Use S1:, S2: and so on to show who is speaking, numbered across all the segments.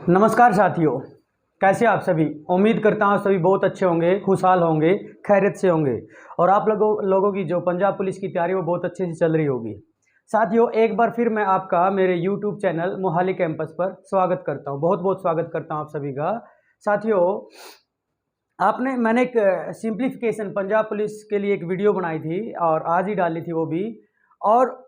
S1: नमस्कार साथियों, कैसे आप सभी। उम्मीद करता हूँ सभी बहुत अच्छे होंगे, खुशहाल होंगे, खैरियत से होंगे और आप लोगों की जो पंजाब पुलिस की तैयारी वो बहुत अच्छे से चल रही होगी। साथियों, एक बार फिर मैं आपका मेरे YouTube चैनल मोहाली कैंपस पर स्वागत करता हूँ, बहुत बहुत स्वागत करता हूँ आप सभी का। साथियों, मैंने एक सिंप्लीफिकेशन पंजाब पुलिस के लिए एक वीडियो बनाई थी और आज ही डाली थी वो भी, और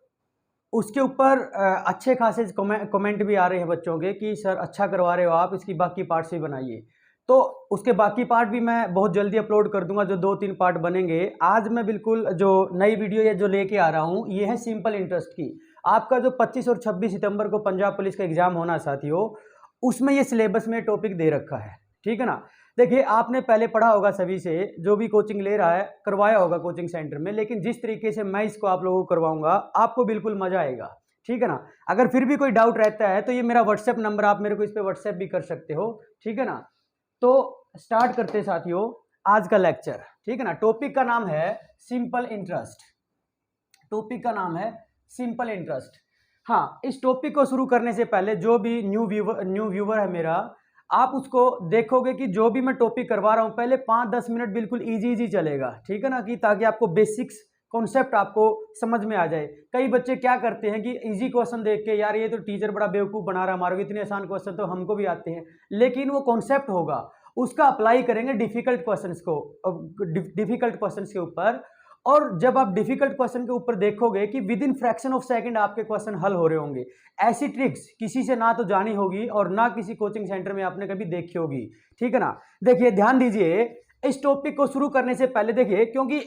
S1: उसके ऊपर अच्छे खासे कमेंट भी आ रहे हैं बच्चों के कि सर अच्छा करवा रहे हो आप, इसकी बाकी पार्ट्स भी बनाइए। तो उसके बाकी पार्ट भी मैं बहुत जल्दी अपलोड कर दूंगा, जो 2-3 पार्ट बनेंगे। आज मैं बिल्कुल जो नई वीडियो ये जो लेके आ रहा हूँ ये है सिंपल इंटरेस्ट की। आपका जो 25 और 26 सितंबर को पंजाब पुलिस का एग्जाम होना साथियों, उसमें ये सिलेबस में टॉपिक दे रखा है, ठीक है ना। देखिए, आपने पहले पढ़ा होगा सभी से, जो भी कोचिंग ले रहा है करवाया होगा कोचिंग सेंटर में, लेकिन जिस तरीके से मैं इसको आप लोगों को करवाऊंगा आपको बिल्कुल मजा आएगा, ठीक है ना। अगर फिर भी कोई डाउट रहता है तो ये मेरा व्हाट्सएप नंबर, आप मेरे को इस पर व्हाट्सएप भी कर सकते हो, ठीक है ना। तो स्टार्ट करते साथियों आज का लेक्चर, ठीक है ना। टॉपिक का नाम है सिंपल इंटरेस्ट। टॉपिक का नाम है सिंपल इंटरेस्ट। हाँ, इस टॉपिक को शुरू करने से पहले जो भी न्यू व्यूवर है मेरा, आप उसको देखोगे कि जो भी मैं टॉपिक करवा रहा हूं पहले 5-10 मिनट बिल्कुल इजी चलेगा, ठीक है ना, कि ताकि आपको बेसिक्स कॉन्सेप्ट आपको समझ में आ जाए। कई बच्चे क्या करते हैं कि इजी क्वेश्चन देख के, यार ये तो टीचर बड़ा बेवकूफ़ बना रहा है हमारे को, इतने आसान क्वेश्चन तो हमको भी आते हैं, लेकिन वो कॉन्सेप्ट होगा उसका अप्लाई करेंगे डिफिकल्ट क्वेश्चंस को, डिफिकल्ट क्वेश्चंस के ऊपर। और जब आप डिफिकल्ट क्वेश्चन के ऊपर देखोगे कि with in fraction of second आपके क्वेश्चन हल हो रहे होंगे। ऐसी ट्रिक्स किसी से ना तो जानी होगी और ना किसी कोचिंग सेंटर में आपने कभी देखी होगी, ठीक है ना। देखिए, ध्यान दीजिए, इस टॉपिक को शुरू करने से पहले देखिए, क्योंकि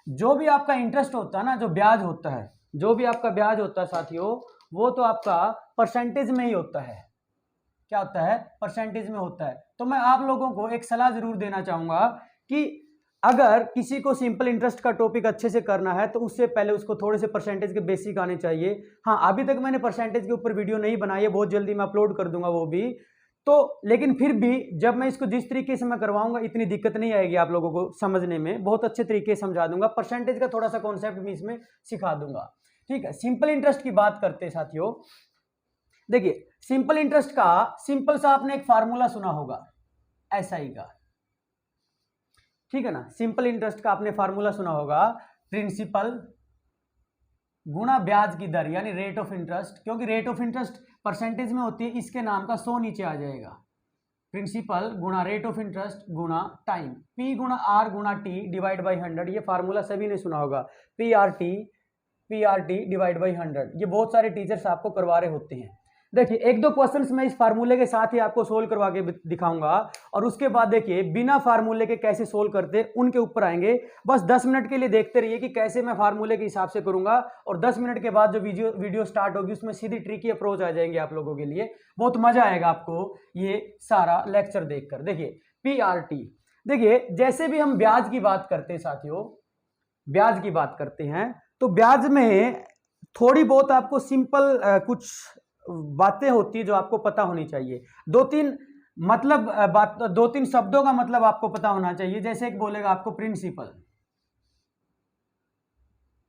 S1: जो भी आपका इंटरेस्ट होता है ना, जो ब्याज होता है, जो भी आपका ब्याज होता है साथियों, वो तो आपका परसेंटेज में ही होता है। क्या होता है? परसेंटेज में होता है। तो मैं आप लोगों को एक सलाह जरूर देना चाहूंगा कि अगर किसी को सिंपल इंटरेस्ट का टॉपिक अच्छे से करना है तो उससे पहले उसको थोड़े से परसेंटेज के बेसिक आने चाहिए। हाँ, अभी तक मैंने परसेंटेज के ऊपर वीडियो नहीं बनाई है, बहुत जल्दी मैं अपलोड कर दूंगा वो भी। तो लेकिन फिर भी जब मैं इसको जिस तरीके से मैं करवाऊंगा इतनी दिक्कत नहीं आएगी आप लोगों को समझने में, बहुत अच्छे तरीके से समझा दूंगा। परसेंटेज का थोड़ा सा कॉन्सेप्ट भी इसमें सिखा दूंगा, ठीक है। सिंपल इंटरेस्ट की बात करते हैं साथियों। देखिए, सिंपल इंटरेस्ट का सिंपल सा आपने एक फार्मूला सुना होगा, एसआई का, ठीक है ना। सिंपल इंटरेस्ट का आपने फार्मूला सुना होगा, प्रिंसिपल गुणा ब्याज की दर, यानी रेट ऑफ इंटरेस्ट। क्योंकि रेट ऑफ इंटरेस्ट परसेंटेज में होती है, इसके नाम का 100 नीचे आ जाएगा। प्रिंसिपल गुणा रेट ऑफ इंटरेस्ट गुणा टाइम, पी गुणा आर गुणा टी डिवाइड बाई 100। ये फार्मूला सभी ने सुना होगा, P R T divide by 100। ये बहुत सारे टीचर्स आपको करवा रहे होते हैं। देखिए, एक दो क्वेश्चंस मैं इस फार्मूले के साथ ही आपको सोल्व करवा के दिखाऊंगा, और उसके बाद देखिए बिना फार्मूले के कैसे सोल्व करते उनके ऊपर आएंगे। बस 10 मिनट के लिए देखते रहिए कि कैसे मैं फार्मूले के हिसाब से करूंगा, और 10 मिनट के बाद जो वीडियो स्टार्ट होगी उसमें सीधी ट्रिकी अप्रोच आ जाएंगे आप लोगों के लिए। बहुत मजा आएगा आपको ये सारा लेक्चर देखकर। देखिए, PRT, देखिए जैसे भी हम ब्याज की बात करते हैं साथियों, ब्याज की बात करते हैं, तो ब्याज में थोड़ी बहुत आपको सिंपल कुछ बातें होती है जो आपको पता होनी चाहिए। 2-3 मतलब बात, 2-3 शब्दों का मतलब आपको पता होना चाहिए। जैसे एक बोलेगा आपको प्रिंसिपल,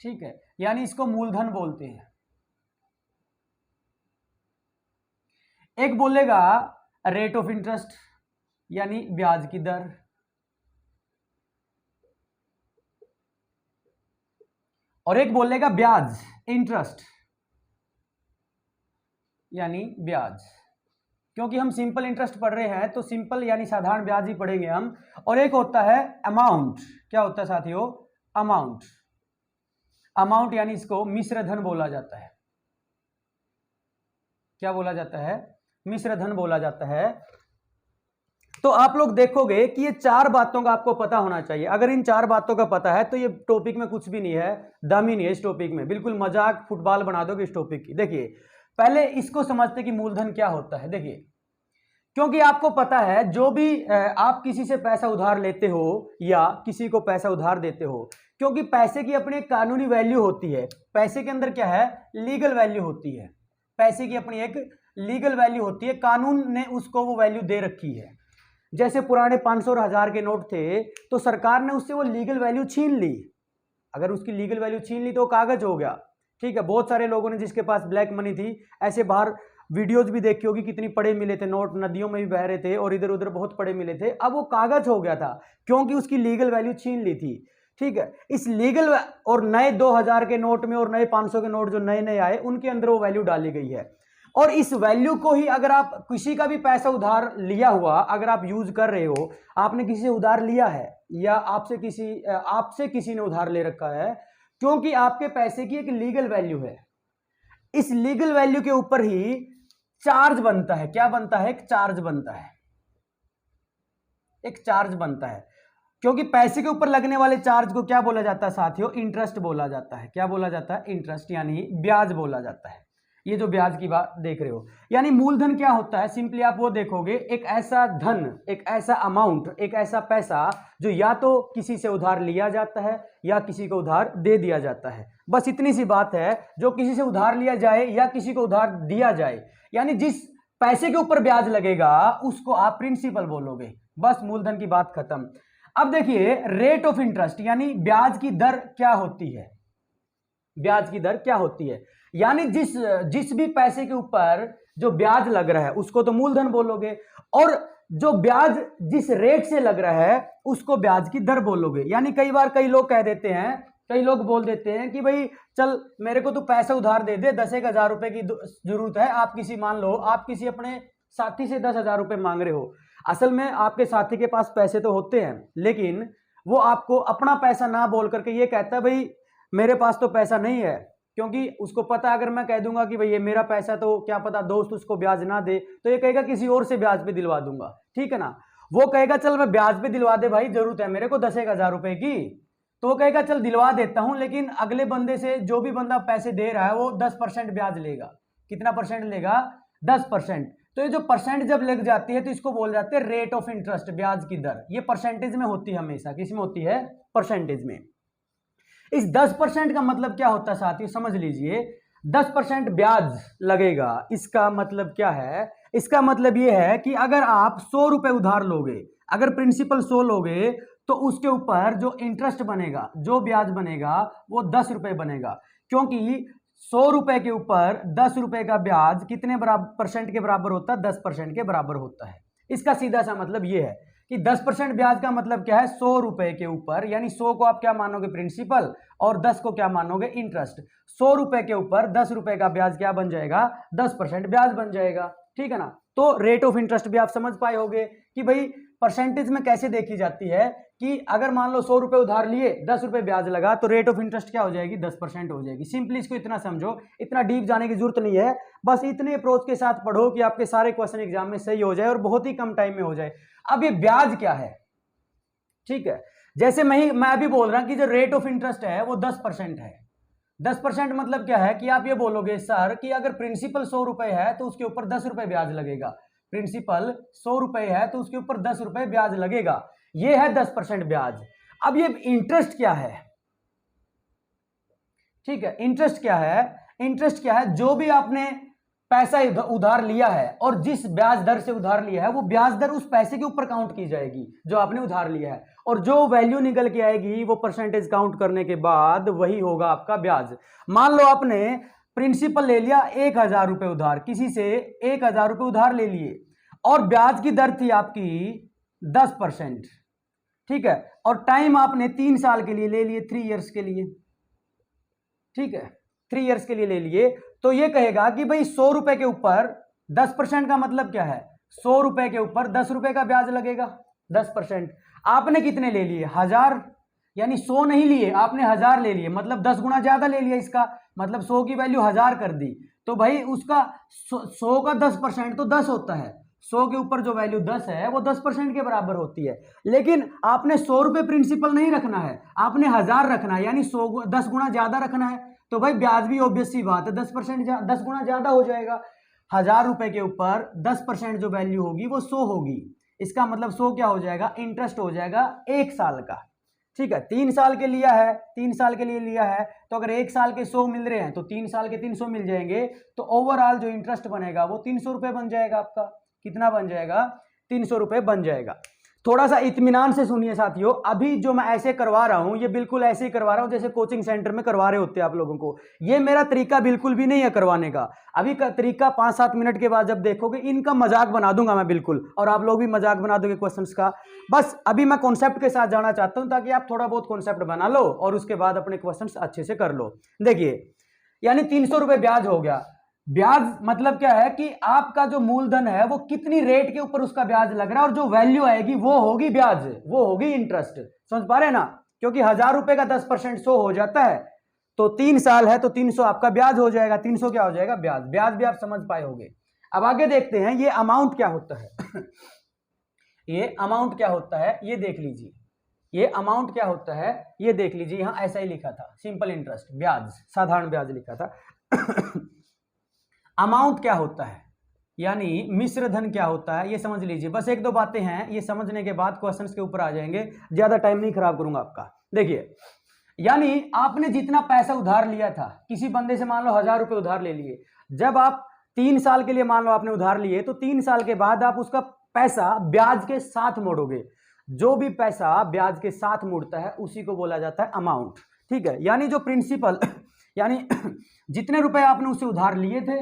S1: ठीक है, यानी इसको मूलधन बोलते हैं। एक बोलेगा रेट ऑफ इंटरेस्ट, यानी ब्याज की दर। और एक बोलेगा ब्याज, इंटरेस्ट, यानी ब्याज। क्योंकि हम सिंपल इंटरेस्ट पढ़ रहे हैं तो सिंपल यानी साधारण ब्याज ही पढ़ेंगे हम। और एक होता है अमाउंट। क्या होता है साथियों? अमाउंट। अमाउंट यानी इसको मिश्र धन बोला जाता है। क्या बोला जाता है? मिश्र धन बोला जाता है। तो आप लोग देखोगे कि ये 4 बातों का आपको पता होना चाहिए। अगर इन 4 बातों का पता है तो ये टॉपिक में कुछ भी नहीं है, दम ही नहीं है इस टॉपिक में, बिल्कुल मजाक फुटबॉल बना दोगे इस टॉपिक की। देखिए, पहले इसको समझते कि मूलधन क्या होता है। देखिए, क्योंकि आपको पता है जो भी आप किसी से पैसा उधार लेते हो या किसी को पैसा उधार देते हो, क्योंकि पैसे की अपनी एक कानूनी वैल्यू होती है। पैसे के अंदर क्या है? लीगल वैल्यू होती है। पैसे की अपनी एक लीगल वैल्यू होती है, कानून ने उसको वो वैल्यू दे रखी है। जैसे पुराने 500 और 1000 के नोट थे तो सरकार ने उससे वो लीगल वैल्यू छीन ली। अगर उसकी लीगल वैल्यू छीन ली तो कागज हो गया, ठीक है। बहुत सारे लोगों ने जिसके पास ब्लैक मनी थी ऐसे बाहर वीडियोज भी देखी होगी, कितनी पड़े मिले थे, नोट नदियों में भी बह रहे थे और इधर उधर बहुत पड़े मिले थे। अब वो कागज हो गया था क्योंकि उसकी लीगल वैल्यू छीन ली थी। ठीक है, इस लीगल और नए 2000 के नोट में और नए 500 के नोट जो नए नए आए उनके अंदर वो वैल्यू डाली गई है। और इस वैल्यू को ही अगर आप किसी का भी पैसा उधार लिया हुआ अगर आप यूज कर रहे हो, आपने किसी से उधार लिया है या आपसे किसी ने उधार ले रखा है, क्योंकि आपके पैसे की एक लीगल वैल्यू है, इस लीगल वैल्यू के ऊपर ही चार्ज बनता है। क्या बनता है? एक चार्ज बनता है, एक चार्ज बनता है। क्योंकि पैसे के ऊपर लगने वाले चार्ज को क्या बोला जाता है साथियों? इंटरेस्ट बोला जाता है। क्या बोला जाता है? इंटरेस्ट, यानी ब्याज बोला जाता है। ये जो ब्याज की बात देख रहे हो, यानी मूलधन क्या होता है? सिंपली आप वो देखोगे, एक ऐसा धन, एक ऐसा अमाउंट, एक ऐसा पैसा जो या तो किसी से उधार लिया जाता है या किसी को उधार दे दिया जाता है। बस इतनी सी बात है। जो किसी से उधार लिया जाए या किसी को उधार दिया जाए, यानी जिस पैसे के ऊपर ब्याज लगेगा उसको आप प्रिंसिपल बोलोगे। बस मूलधन की बात खत्म। अब देखिए, रेट ऑफ इंटरेस्ट यानी ब्याज की दर क्या होती है? ब्याज की दर क्या होती है? यानी जिस भी पैसे के ऊपर जो ब्याज लग रहा है उसको तो मूलधन बोलोगे, और जो ब्याज जिस रेट से लग रहा है उसको ब्याज की दर बोलोगे। यानी कई बार कई लोग कह देते हैं, कई लोग बोल देते हैं कि भाई चल मेरे को तो पैसा उधार दे दे, 10,000 रुपए की जरूरत है। आप किसी, मान लो आप किसी अपने साथी से 10,000 रुपए मांग रहे हो। असल में आपके साथी के पास पैसे तो होते हैं, लेकिन वो आपको अपना पैसा ना बोल करके ये कहता है भाई मेरे पास तो पैसा नहीं है, क्योंकि उसको पता अगर मैं कह दूंगा कि भाई ये मेरा पैसा, तो क्या पता दोस्त उसको ब्याज ना दे, तो ये कहेगा किसी और से ब्याज पे दिलवा दूंगा। ठीक है ना? वो कहेगा चल मैं ब्याज पे दिलवा दे भाई, जरूरत है मेरे को 10,000 रुपए की, तो वो कहेगा चल दिलवा देता हूं, लेकिन अगले बंदे से, जो भी बंदा पैसे दे रहा है, वो 10% ब्याज लेगा। कितना परसेंट लेगा? 10%। तो ये जो परसेंट जब लग जाती है तो इसको बोल जाते हैं रेट ऑफ इंटरेस्ट, ब्याज की दर। ये परसेंटेज में होती है हमेशा। किस में होती है? परसेंटेज में। इस 10% का मतलब क्या होता है साथियों? समझ लीजिए, 10% ब्याज लगेगा। इसका मतलब क्या है? इसका मतलब यह है कि अगर आप 100 रुपए उधार लोगे, अगर प्रिंसिपल 100 लोगे, तो उसके ऊपर जो इंटरेस्ट बनेगा, जो ब्याज बनेगा, वो 10 रुपए बनेगा। क्योंकि 100 रुपए के ऊपर 10 रुपए का ब्याज कितने परसेंट के बराबर होता है? 10% के बराबर होता है। इसका सीधा सा मतलब यह है कि 10% ब्याज का मतलब क्या है? 100 रुपए के ऊपर, यानी 100 को आप क्या मानोगे? प्रिंसिपल, और 10 को क्या मानोगे? इंटरेस्ट। 100 रुपए के ऊपर 10 रुपए का ब्याज क्या बन जाएगा? 10% ब्याज बन जाएगा। ठीक है ना? तो रेट ऑफ इंटरेस्ट भी आप समझ पाए होंगे कि भाई परसेंटेज में कैसे देखी जाती है, कि अगर मान लो 100 रुपए उधार लिए, 10 रुपए ब्याज लगा, तो रेट ऑफ इंटरेस्ट क्या हो जाएगी? 10% हो जाएगी। सिंपली इसको इतना समझो, इतना डीप जाने की जरूरत नहीं है। बस इतने अप्रोच के साथ पढ़ो कि आपके सारे क्वेश्चन एग्जाम में सही हो जाए और बहुत ही कम टाइम में हो जाए। अब ये ब्याज क्या है? ठीक है, जैसे मैं अभी बोल रहा हूं कि जो रेट ऑफ इंटरेस्ट है वो 10% है। 10% मतलब क्या है कि आप ये बोलोगे सर कि अगर प्रिंसिपल 100 रुपए है तो उसके ऊपर 10 रुपए ब्याज लगेगा। प्रिंसिपल 100 रुपए है तो उसके ऊपर 10 रुपए ब्याज लगेगा। ये है 10% ब्याज। अब ये इंटरेस्ट क्या है? ठीक है, इंटरेस्ट क्या है? इंटरेस्ट क्या है? जो भी आपने पैसा उधार लिया है और जिस ब्याज दर से उधार लिया है, वो ब्याज दर उस पैसे के ऊपर काउंट की जाएगी जो आपने उधार लिया है, और जो वैल्यू निकल के आएगी वो परसेंटेज काउंट करने के बाद वही होगा आपका ब्याज। मान लो आपने प्रिंसिपल ले लिया 1,000 रुपए उधार, किसी से 1,000 रुपए उधार ले लिए, और ब्याज की दर थी आपकी 10%। ठीक है, और टाइम आपने 3 साल के लिए ले लिए, 3 इयर्स के लिए। ठीक है, 3 इयर्स के लिए ले लिए, तो ये कहेगा कि भाई 100 रुपए के ऊपर 10% का मतलब क्या है? 100 रुपए के ऊपर 10 रुपए का ब्याज लगेगा, 10%। आपने कितने ले लिए? 1000, यानी 100 नहीं लिए, आपने 1000 ले लिए, मतलब 10 गुना ज्यादा ले लिया। इसका मतलब 100 की वैल्यू 1000 कर दी, तो भाई उसका 100 का 10% तो 10 होता है। 100 के ऊपर जो वैल्यू 10 है वो 10% के बराबर होती है। लेकिन आपने 100 रुपए प्रिंसिपल नहीं रखना है, आपने 1000 रखना है, यानी 10 गुना ज्यादा रखना है। तो भाई ब्याज भी ऑब्वियस सी बात है 10% 10 गुना ज्यादा हो जाएगा। 1000 रुपए के ऊपर 10% जो वैल्यू होगी वो 100 होगी। इसका मतलब 100 क्या हो जाएगा? इंटरेस्ट हो जाएगा 1 साल का। ठीक है, 3 साल के लिया है, 3 साल के लिए लिया है, तो अगर 1 साल के 100 मिल रहे हैं तो 3 साल के 300 मिल जाएंगे, तो ओवरऑल जो इंटरेस्ट बनेगा वो 300 रुपए बन जाएगा आपका। कितना बन जाएगा? 300 रुपए बन जाएगा। थोड़ा सा इत्मीनान से सुनिए साथियों, अभी जो मैं ऐसे करवा रहा हूं ये बिल्कुल ऐसे ही करवा रहा हूं जैसे कोचिंग सेंटर में करवा रहे होते हैं आप लोगों को। ये मेरा तरीका बिल्कुल भी नहीं है करवाने का। अभी का तरीका 5-7 मिनट के बाद जब देखोगे इनका मजाक बना दूंगा मैं बिल्कुल, और आप लोग भी मजाक बना दोगे क्वेश्चंस का। बस अभी मैं कॉन्सेप्ट के साथ जाना चाहता हूं ताकि आप थोड़ा बहुत कॉन्सेप्ट बना लो और उसके बाद अपने क्वेश्चन अच्छे से कर लो। देखिए, यानी 300 रुपए ब्याज हो गया। ब्याज मतलब क्या है कि आपका जो मूलधन है वो कितनी रेट के ऊपर उसका ब्याज लग रहा है, और जो वैल्यू आएगी वो होगी ब्याज, वो होगी इंटरेस्ट। समझ पा रहे ना? क्योंकि 1000 रुपए का 10% 100 हो जाता है, तो 3 साल है तो 300 आपका ब्याज हो जाएगा। 300 क्या हो जाएगा? ब्याज। ब्याज भी आप समझ पाए होंगे। अब आगे देखते हैं ये अमाउंट क्या होता है। ये अमाउंट क्या होता है ये देख लीजिए। ये अमाउंट क्या होता है ये देख लीजिए। यहां ऐसा ही लिखा था, सिंपल इंटरेस्ट, ब्याज, साधारण ब्याज लिखा था। अमाउंट क्या होता है यानी मिश्र धन क्या होता है ये समझ लीजिए। बस 1-2 बातें हैं, ये समझने के बाद क्वेश्चंस के ऊपर आ जाएंगे। ज्यादा टाइम नहीं खराब करूंगा आपका। देखिए, यानी आपने जितना पैसा उधार लिया था, किसी बंदे से मान लो 1000 रुपए उधार ले लिए। जब आप 3 साल के लिए मान लो आपने उधार लिए, तो 3 साल के बाद आप उसका पैसा ब्याज के साथ मोड़ोगे। जो भी पैसा ब्याज के साथ मुड़ता है उसी को बोला जाता है अमाउंट। ठीक है, यानी जो प्रिंसिपल यानी जितने रुपए आपने उससे उधार लिए थे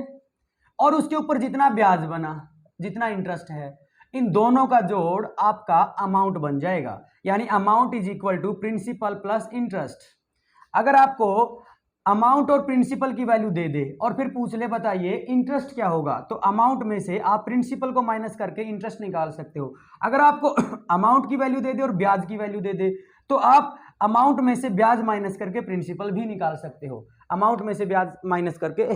S1: और उसके ऊपर जितना ब्याज बना, जितना इंटरेस्ट है, इन दोनों का जोड़ आपका अमाउंट बन जाएगा। यानी amount is equal to principal plus interest. अगर आपको अमाउंट और प्रिंसिपल की वैल्यू दे दे और फिर पूछ ले बताइए इंटरेस्ट क्या होगा, तो अमाउंट में से आप प्रिंसिपल को माइनस करके इंटरेस्ट निकाल सकते हो। अगर आपको अमाउंट की वैल्यू दे दे और ब्याज की वैल्यू दे दे, तो आप अमाउंट में से ब्याज माइनस करके प्रिंसिपल भी निकाल सकते हो। अमाउंट में से ब्याज माइनस करके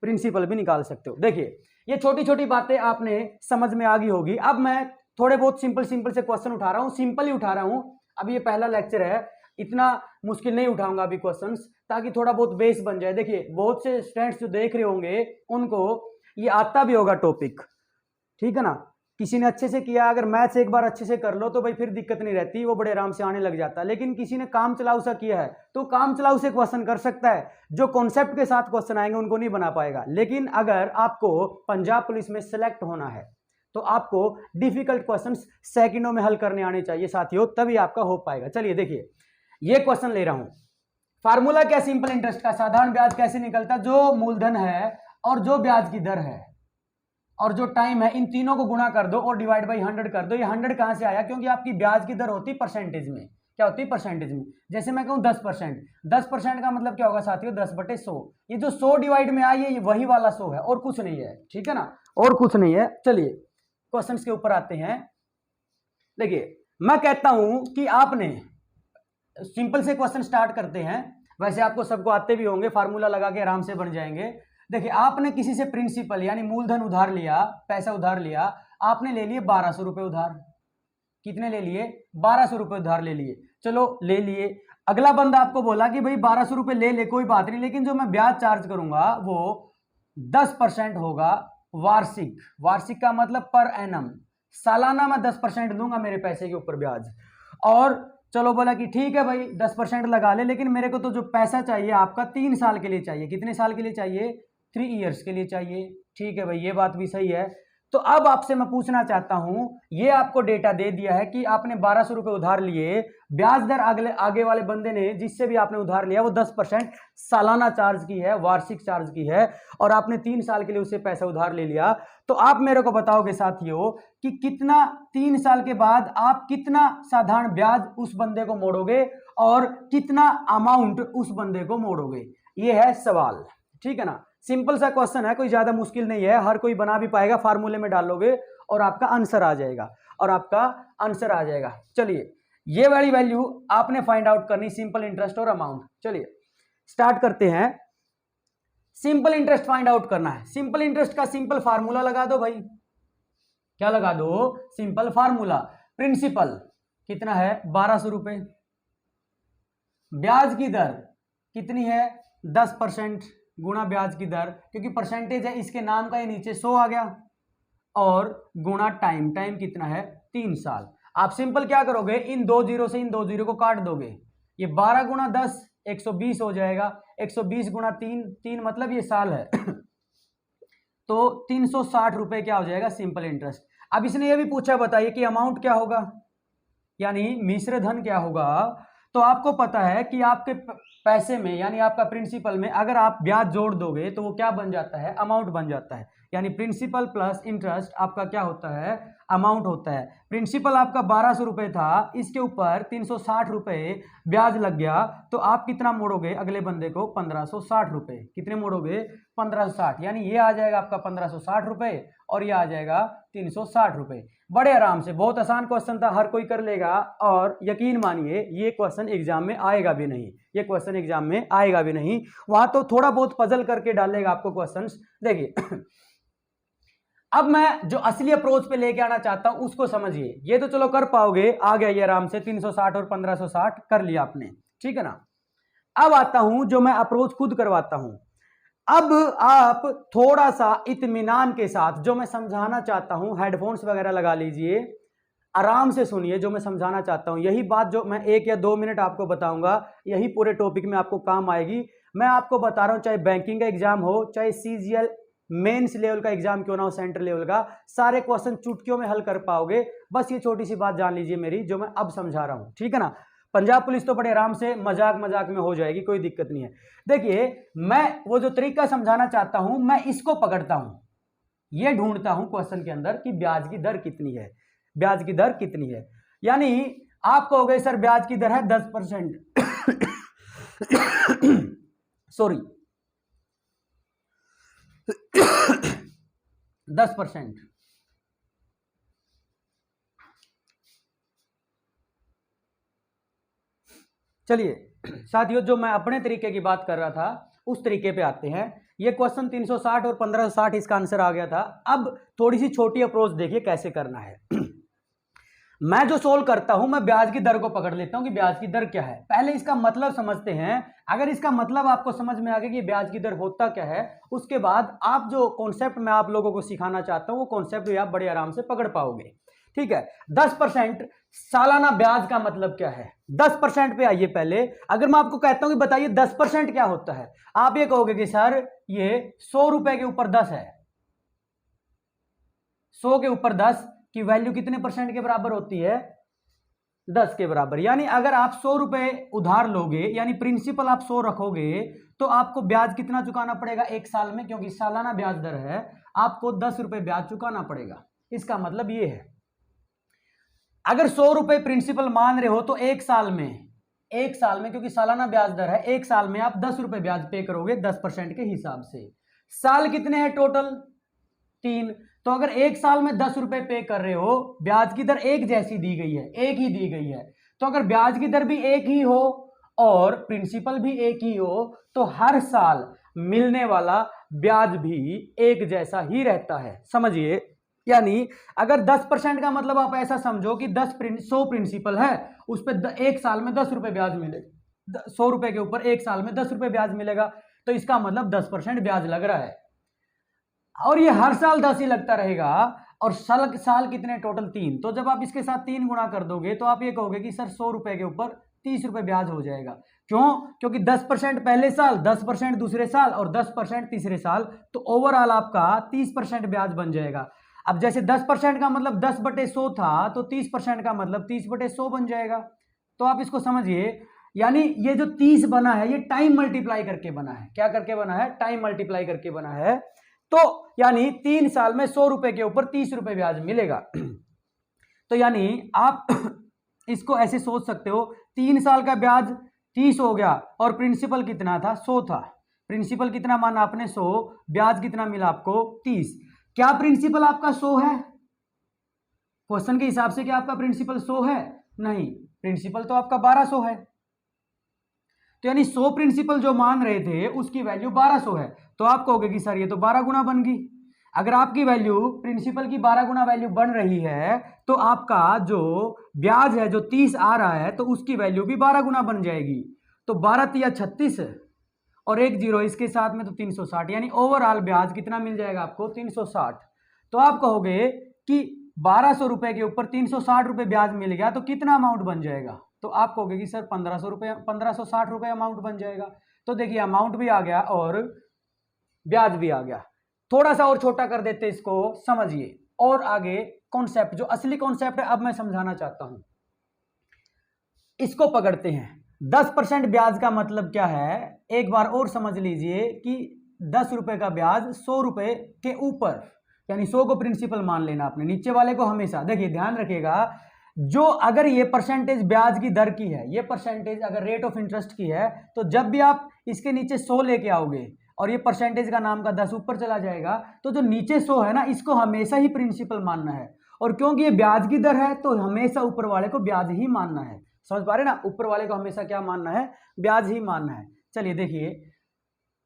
S1: प्रिंसिपल भी निकाल सकते हो। देखिए, ये छोटी छोटी बातें आपने समझ में आ गई होगी। अब मैं थोड़े बहुत सिंपल से क्वेश्चन उठा रहा हूँ, सिंपल ही उठा रहा हूँ। अब ये पहला लेक्चर है, इतना मुश्किल नहीं उठाऊंगा अभी क्वेश्चंस, ताकि थोड़ा बहुत बेस बन जाए। देखिए, बहुत से स्टूडेंट्स जो देख रहे होंगे उनको ये आता भी होगा टॉपिक, ठीक है ना। किसी ने अच्छे से किया, अगर मैथ्स एक बार अच्छे से कर लो तो भाई फिर दिक्कत नहीं रहती, वो बड़े आराम से आने लग जाता है। लेकिन किसी ने काम चलाऊ सा किया है तो काम चलाऊ से क्वेश्चन कर सकता है, जो कॉन्सेप्ट के साथ क्वेश्चन आएंगे उनको नहीं बना पाएगा। लेकिन अगर आपको पंजाब पुलिस में सिलेक्ट होना है तो आपको डिफिकल्ट क्वेश्चन सेकंडों में हल करने आने चाहिए साथियों, तभी आपका हो पाएगा। चलिए देखिए, ये क्वेश्चन ले रहा हूं, फार्मूला क्या सिंपल इंटरेस्ट का, साधारण ब्याज कैसे निकलता, जो मूलधन है और जो ब्याज की दर है और जो टाइम है, इन तीनों को गुणा कर दो और डिवाइड बाई 100 कर दो। ये 100 कहां से आया? क्योंकि आपकी ब्याज की दर होती परसेंटेज में। क्या होती है? परसेंटेज में। जैसे मैं कहूं 10%, 10% का मतलब क्या होगा साथियों? 10/100। ये जो 100 डिवाइड में आई है ये वही वाला 100 है और कुछ नहीं है, ठीक है ना, और कुछ नहीं है। चलिए क्वेश्चंस के ऊपर आते हैं। देखिए, मैं कहता हूं कि आपने सिंपल से क्वेश्चन स्टार्ट करते हैं, वैसे आपको सबको आते भी होंगे, फार्मूला लगा के आराम से बन जाएंगे। देखिए, आपने किसी से प्रिंसिपल यानी मूलधन उधार लिया, पैसा उधार लिया, आपने ले लिए 1200 रुपए उधार। कितने ले लिए? 1200 रुपए उधार ले लिए। चलो ले लिए। अगला बंदा आपको बोला कि भाई 1200 रुपए ले ले, कोई बात नहीं, लेकिन जो मैं ब्याज चार्ज करूंगा वो 10% होगा वार्षिक। वार्षिक का मतलब पर एनम, सालाना मैं 10% दूंगा मेरे पैसे के ऊपर ब्याज। और चलो बोला कि ठीक है भाई 10% लगा ले, लेकिन मेरे को तो जो पैसा चाहिए आपका 3 साल के लिए चाहिए। कितने साल के लिए चाहिए? 3 ईयर्स के लिए चाहिए। ठीक है भाई, ये बात भी सही है। तो अब आपसे मैं पूछना चाहता हूं, ये आपको डेटा दे दिया है कि आपने 1200 रुपए उधार लिए, ब्याज दर आगे वाले बंदे ने जिससे भी आपने उधार लिया वो 10% सालाना चार्ज की है, वार्षिक चार्ज की है, और आपने 3 साल के लिए उससे पैसा उधार ले लिया। तो आप मेरे को बताओगे साथियों कि कितना 3 साल के बाद आप कितना साधारण ब्याज उस बंदे को मोड़ोगे और कितना अमाउंट उस बंदे को मोड़ोगे। ये है सवाल, ठीक है ना। सिंपल सा क्वेश्चन है, कोई ज्यादा मुश्किल नहीं है, हर कोई बना भी पाएगा। फार्मूले में डालोगे और आपका आंसर आ जाएगा, और आपका आंसर आ जाएगा। चलिए, ये वाली वैल्यू आपने फाइंड आउट करनी, सिंपल इंटरेस्ट और अमाउंट। चलिए स्टार्ट करते हैं। सिंपल इंटरेस्ट फाइंड आउट करना है। सिंपल इंटरेस्ट का सिंपल फार्मूला लगा दो भाई। क्या लगा दो? Simple formula. प्रिंसिपल कितना है? 1200 रुपए। ब्याज की दर कितनी है? 10% गुणा ब्याज की दर, क्योंकि परसेंटेज है इसके नाम का, ये नीचे 100 आ गया, और गुणा टाइम। टाइम कितना है? 3 साल। आप सिंपल क्या करोगे, इन 2 जीरो से इन 2 जीरो को काट दोगे। ये 12 गुणा 10 120 हो जाएगा। 120 गुणा 3, 3 मतलब ये साल है। तो 360 रुपए क्या हो जाएगा? Simple interest. अब इसने ये भी पूछा, बताइए कि अमाउंट क्या होगा, यानी मिश्र धन क्या होगा। तो आपको पता है कि आपके पैसे में यानी आपका प्रिंसिपल में अगर आप ब्याज जोड़ दोगे तो वो क्या बन जाता है, अमाउंट बन जाता है। यानी प्रिंसिपल प्लस इंटरेस्ट आपका क्या होता है, अमाउंट होता है। प्रिंसिपल आपका 1200 रुपये था, इसके ऊपर 360 रुपये ब्याज लग गया, तो आप कितना मोड़ोगे अगले बंदे को, 1560 रुपये। कितने मोड़ोगे, 1560, यानी ये आ जाएगा आपका 1560 रुपये और ये आ जाएगा 360 रुपये। बड़े आराम से, बहुत आसान क्वेश्चन था, हर कोई कर लेगा। और यकीन मानिए ये क्वेश्चन एग्जाम में आएगा भी नहीं, ये क्वेश्चन एग्जाम में आएगा भी नहीं, वहां तो थोड़ा बहुत पजल करके डालेगा आपको क्वेश्चंस। देखिए अब मैं जो असली अप्रोच पे लेके आना चाहता हूं उसको समझिए। ये तो चलो कर पाओगे, आ गया ये आराम से, 360 और 1560 कर लिया आपने, ठीक है ना। अब आता हूं जो मैं अप्रोच खुद करवाता हूं। अब आप थोड़ा सा इत्मीनान के साथ जो मैं समझाना चाहता हूं, हेडफोन्स वगैरह लगा लीजिए, आराम से सुनिए जो मैं समझाना चाहता हूं। यही बात जो मैं 1 या 2 मिनट आपको बताऊंगा, यही पूरे टॉपिक में आपको काम आएगी। मैं आपको बता रहा हूं, चाहे बैंकिंग का एग्जाम हो, चाहे सीजीएल मेंस लेवल का एग्जाम क्यों ना हो, सेंट्रल लेवल का, सारे क्वेश्चन चुटकियों में हल कर पाओगे। बस ये छोटी सी बात जान लीजिए मेरी, जो मैं अब समझा रहा हूं, ठीक है ना। पंजाब पुलिस तो बड़े आराम से मजाक मजाक में हो जाएगी, कोई दिक्कत नहीं है। देखिए मैं वो जो तरीका समझाना चाहता हूं, मैं इसको पकड़ता हूं, ये ढूंढता हूं क्वेश्चन के अंदर कि ब्याज की दर कितनी है, ब्याज की दर कितनी है। यानी आप कहोगे सर ब्याज की दर है 10%, सॉरी 10%। चलिए साथियों, जो मैं अपने तरीके की बात कर रहा था उस तरीके पे आते हैं। ये क्वेश्चन 360 और 1560 इसका आंसर आ गया था। अब थोड़ी सी छोटी अप्रोच देखिए कैसे करना है। मैं जो सोल्व करता हूं, मैं ब्याज की दर को पकड़ लेता हूं कि ब्याज की दर क्या है। पहले इसका मतलब समझते हैं। अगर इसका मतलब आपको समझ में आ गया कि ब्याज की दर होता क्या है, उसके बाद आप जो कॉन्सेप्ट मैं आप लोगों को सिखाना चाहता हूं वो कॉन्सेप्ट भी आप बड़े आराम से पकड़ पाओगे, ठीक है। 10% सालाना ब्याज का मतलब क्या है, 10% पे आइए। पहले अगर मैं आपको कहता हूं कि बताइए 10% क्या होता है, आप ये कहोगे कि सर ये 100 रुपए के ऊपर 10 है। 100 के ऊपर 10 की वैल्यू कितने परसेंट के बराबर होती है, 10 के बराबर। यानी अगर आप 100 रुपए उधार लोगे, यानी प्रिंसिपल आप 100 रखोगे, तो आपको ब्याज कितना चुकाना पड़ेगा 1 साल में, क्योंकि सालाना ब्याज दर है, आपको 10 रुपए ब्याज चुकाना पड़ेगा। इसका मतलब ये है, अगर 100 रुपए प्रिंसिपल मान रहे हो तो 1 साल में क्योंकि सालाना ब्याज दर है, 1 साल में आप 10 रुपए ब्याज पे करोगे 10% के हिसाब से। साल कितने हैं टोटल, 3। तो अगर 1 साल में 10 रुपए पे कर रहे हो, ब्याज की दर एक जैसी दी गई है, एक ही दी गई है, तो अगर ब्याज की दर भी एक ही हो और प्रिंसिपल भी एक ही हो, तो हर साल मिलने वाला ब्याज भी एक जैसा ही रहता है, समझिए। यानी अगर 10% का मतलब आप ऐसा समझो कि 100 प्रिंसिपल है, उस पर 1 साल में 10 रुपए ब्याज मिले, 100 रुपए के ऊपर 1 साल में 10 रुपए ब्याज मिलेगा, तो इसका मतलब 10% ब्याज लग रहा है। और ये हर साल 10 ही लगता रहेगा। और साल कितने टोटल 3, तो जब आप इसके साथ 3 गुणा कर दोगे तो आप ये कहोगे कि सर 100 रुपए के ऊपर 30 रुपए ब्याज हो जाएगा। क्यों, क्योंकि 10% पहले साल, 10% दूसरे साल और 10% तीसरे साल, तो ओवरऑल आपका 30% ब्याज बन जाएगा। अब जैसे 10% का मतलब 10/100 था, तो 30% का मतलब 30/100 बन जाएगा। तो आप इसको समझिए, यानी ये जो 30 बना है ये टाइम मल्टीप्लाई करके बना है। क्या करके बना है, टाइम मल्टीप्लाई करके बना है। तो यानी 3 साल में 100 रुपए के ऊपर 30 रुपए ब्याज मिलेगा। तो यानी आप इसको ऐसे सोच सकते हो, 3 साल का ब्याज 30 हो गया और प्रिंसिपल कितना था, 100 था। प्रिंसिपल कितना माना आपने, 100, ब्याज कितना मिला आपको, 30। क्या प्रिंसिपल आपका 100 है, क्वेश्चन के हिसाब से क्या आपका प्रिंसिपल 100 है, नहीं, प्रिंसिपल तो आपका 1200 है। तो यानी 100 प्रिंसिपल जो मान रहे थे उसकी वैल्यू 1200 है। तो आप कहोगे कि सर ये तो 12 गुना बन गई। अगर आपकी वैल्यू प्रिंसिपल की 12 गुना वैल्यू बन रही है, तो आपका जो ब्याज है जो 30 आ रहा है, तो उसकी वैल्यू भी 12 गुना बन जाएगी। तो 12 × 36 और 1 0 इसके साथ में, तो 360, यानी ओवरऑल ब्याज कितना मिल जाएगा आपको, 360। तो आप कहोगे कि 1200 रुपए के ऊपर 360 रुपए ब्याज मिल गया, तो कितना अमाउंट बन जाएगा। तो आप कहोगे कि सर 1560 रुपए अमाउंट बन जाएगा। तो देखिए अमाउंट भी आ गया और ब्याज भी आ गया। थोड़ा सा और छोटा कर देते इसको, समझिए और आगे कॉन्सेप्ट, जो असली कॉन्सेप्ट है अब मैं समझाना चाहता हूं, इसको पकड़ते हैं। 10% ब्याज का मतलब क्या है, एक बार और समझ लीजिए कि 10 रुपए का ब्याज 100 रुपए के ऊपर, यानी 100 को प्रिंसिपल मान लेना आपने, नीचे वाले को हमेशा, देखिए ध्यान रखिएगा, जो अगर ये परसेंटेज ब्याज की दर की है, ये परसेंटेज अगर रेट ऑफ इंटरेस्ट की है, तो जब भी आप इसके नीचे 100 लेके आओगे और ये परसेंटेज का नाम का 10 ऊपर चला जाएगा, तो जो नीचे 100 है ना, इसको हमेशा ही प्रिंसिपल मानना है। और क्योंकि ये ब्याज की दर है तो हमेशा ऊपर वाले को ब्याज ही मानना है। समझ पा रहे ना, ऊपर वाले को हमेशा क्या मानना है, ब्याज ही मानना है। चलिए देखिए,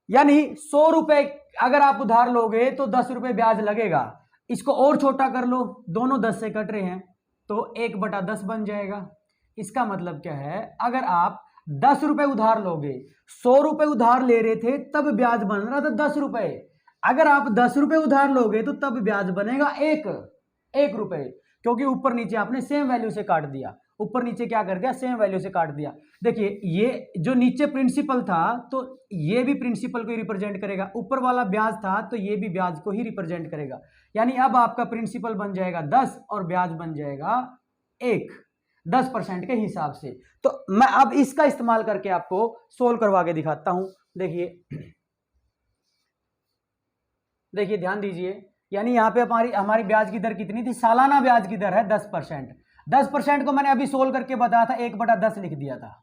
S1: यानी 100 रुपए अगर आप उधार लोगे तो 10 रुपए ब्याज लगेगा। इसको और छोटा कर लो, दोनों 10 से कट रहे हैं तो 1/10 बन जाएगा। इसका मतलब क्या है, अगर आप 10 रुपए उधार लोगे, 100 रुपए उधार ले रहे थे तब ब्याज बन रहा था 10 रुपए, अगर आप 10 रुपए उधार लोगे तो तब ब्याज बनेगा 1 रुपए, क्योंकि ऊपर नीचे आपने सेम वैल्यू से काट दिया। ऊपर नीचे क्या कर दिया, सेम वैल्यू से काट दिया। देखिए ये जो नीचे प्रिंसिपल था तो ये भी प्रिंसिपल को ही रिप्रेजेंट करेगा, ऊपर वाला ब्याज था तो ये भी ब्याज को ही रिप्रेजेंट करेगा। यानी अब आपका प्रिंसिपल बन जाएगा 10 और ब्याज बन जाएगा 1, 10% के हिसाब से। तो मैं अब इसका इस्तेमाल करके आपको सोल्व करवा के दिखाता हूं। देखिए ध्यान दीजिए, यानी यहां पे हमारी ब्याज की दर कितनी थी, सालाना ब्याज की दर है 10%। 10% को मैंने अभी सोल्व करके बताया था, 1/10 लिख दिया था।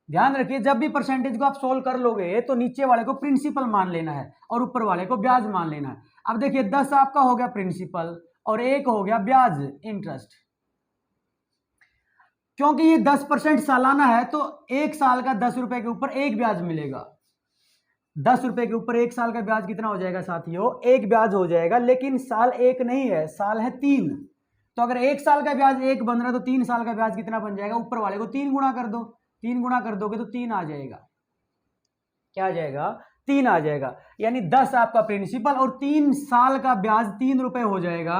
S1: ध्यान रखिए, जब भी परसेंटेज को आप सोल्व कर लोगे तो नीचे वाले को प्रिंसिपल मान लेना है और ऊपर वाले को ब्याज मान लेना है। अब देखिए 10 आपका हो गया प्रिंसिपल और 1 हो गया ब्याज, इंटरेस्ट। क्योंकि ये 10% सालाना है तो 1 साल का 10 रुपए के ऊपर 1 ब्याज मिलेगा। 10 रुपए के ऊपर 1 साल का ब्याज कितना हो जाएगा साथियों, 1 ब्याज हो जाएगा। लेकिन साल 1 नहीं है, साल है 3। तो अगर 1 साल का ब्याज 1 बन रहा है तो 3 साल का ब्याज कितना बन जाएगा, ऊपर वाले को 3 गुणा कर दो। 3 गुणा कर दोगे तो 3 आ जाएगा। क्या आ जाएगा, 3 आ जाएगा। यानी 10 आपका प्रिंसिपल और 3 साल का ब्याज 3 रुपए हो जाएगा।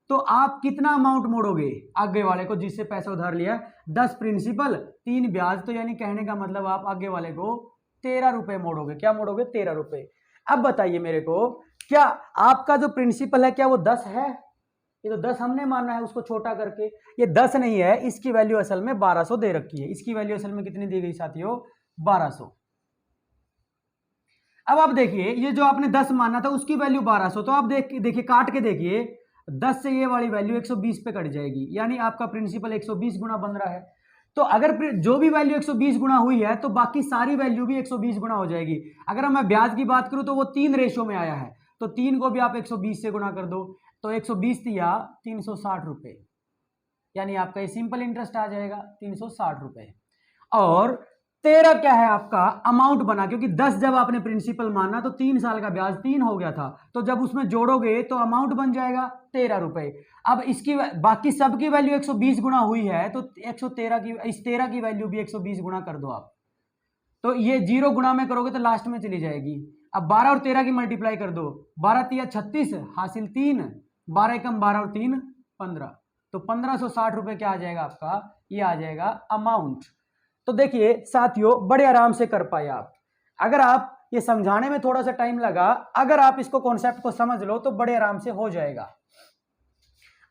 S1: तो आप कितना अमाउंट मोड़ोगे आगे वाले को, जिससे पैसा उधार लिया, 10 प्रिंसिपल 3 ब्याज, तो यानी कहने का मतलब आप आगे वाले को 13 रुपए मोड़ोगे। क्या मोड़ोगे, 13 रुपए। अब बताइए मेरे को, क्या आपका जो प्रिंसिपल है क्या वो 10 है, ये तो 10 हमने माना है उसको छोटा करके, ये 10 नहीं है, इसकी वैल्यू असल में 1200 दे रखी है। इसकी वैल्यू असल में कितनी दी गई साथियों, 1200। अब आप देखिए, ये जो आपने 10 माना था उसकी वैल्यू 1200, तो आप देखिए काट के देखिए, 10 से ये वाली वैल्यू 120 पे कट जाएगी, यानी आपका प्रिंसिपल 120 गुना बन रहा है। तो अगर जो भी वैल्यू 120 गुना हुई है तो बाकी सारी वैल्यू भी 120 गुना हो जाएगी। अगर मैं ब्याज की बात करूं तो वो 3 रेशो में आया है, तो 3 को भी आप 120 से गुणा कर दो, तो 120 दिया 360 रुपए, यानी आपका ये सिंपल इंटरेस्ट आ जाएगा 360 रुपए। और 13 क्या है आपका अमाउंट बना, क्योंकि 10 जब आपने प्रिंसिपल माना तो 3 साल का ब्याज 3 हो गया था, तो जब उसमें जोड़ोगे तो अमाउंट बन जाएगा 13 रुपए। अब इसकी बाकी सबकी वैल्यू 120 गुना हुई है तो 113 की, इस 13 की वैल्यू भी 120 गुना कर दो आप, तो ये 0 गुना में करोगे तो लास्ट में चली जाएगी। अब 12 और 13 की मल्टीप्लाई कर दो, 12 तिया 36 हासिल 3, 12 कम 12 और 3 15, तो 1560 रुपए क्या आ जाएगा आपका, ये आ जाएगा अमाउंट। तो देखिए साथियों, बड़े आराम से कर पाए आप। अगर आप ये समझाने में थोड़ा सा टाइम लगा, अगर आप इसको कॉन्सेप्ट को समझ लो तो बड़े आराम से हो जाएगा।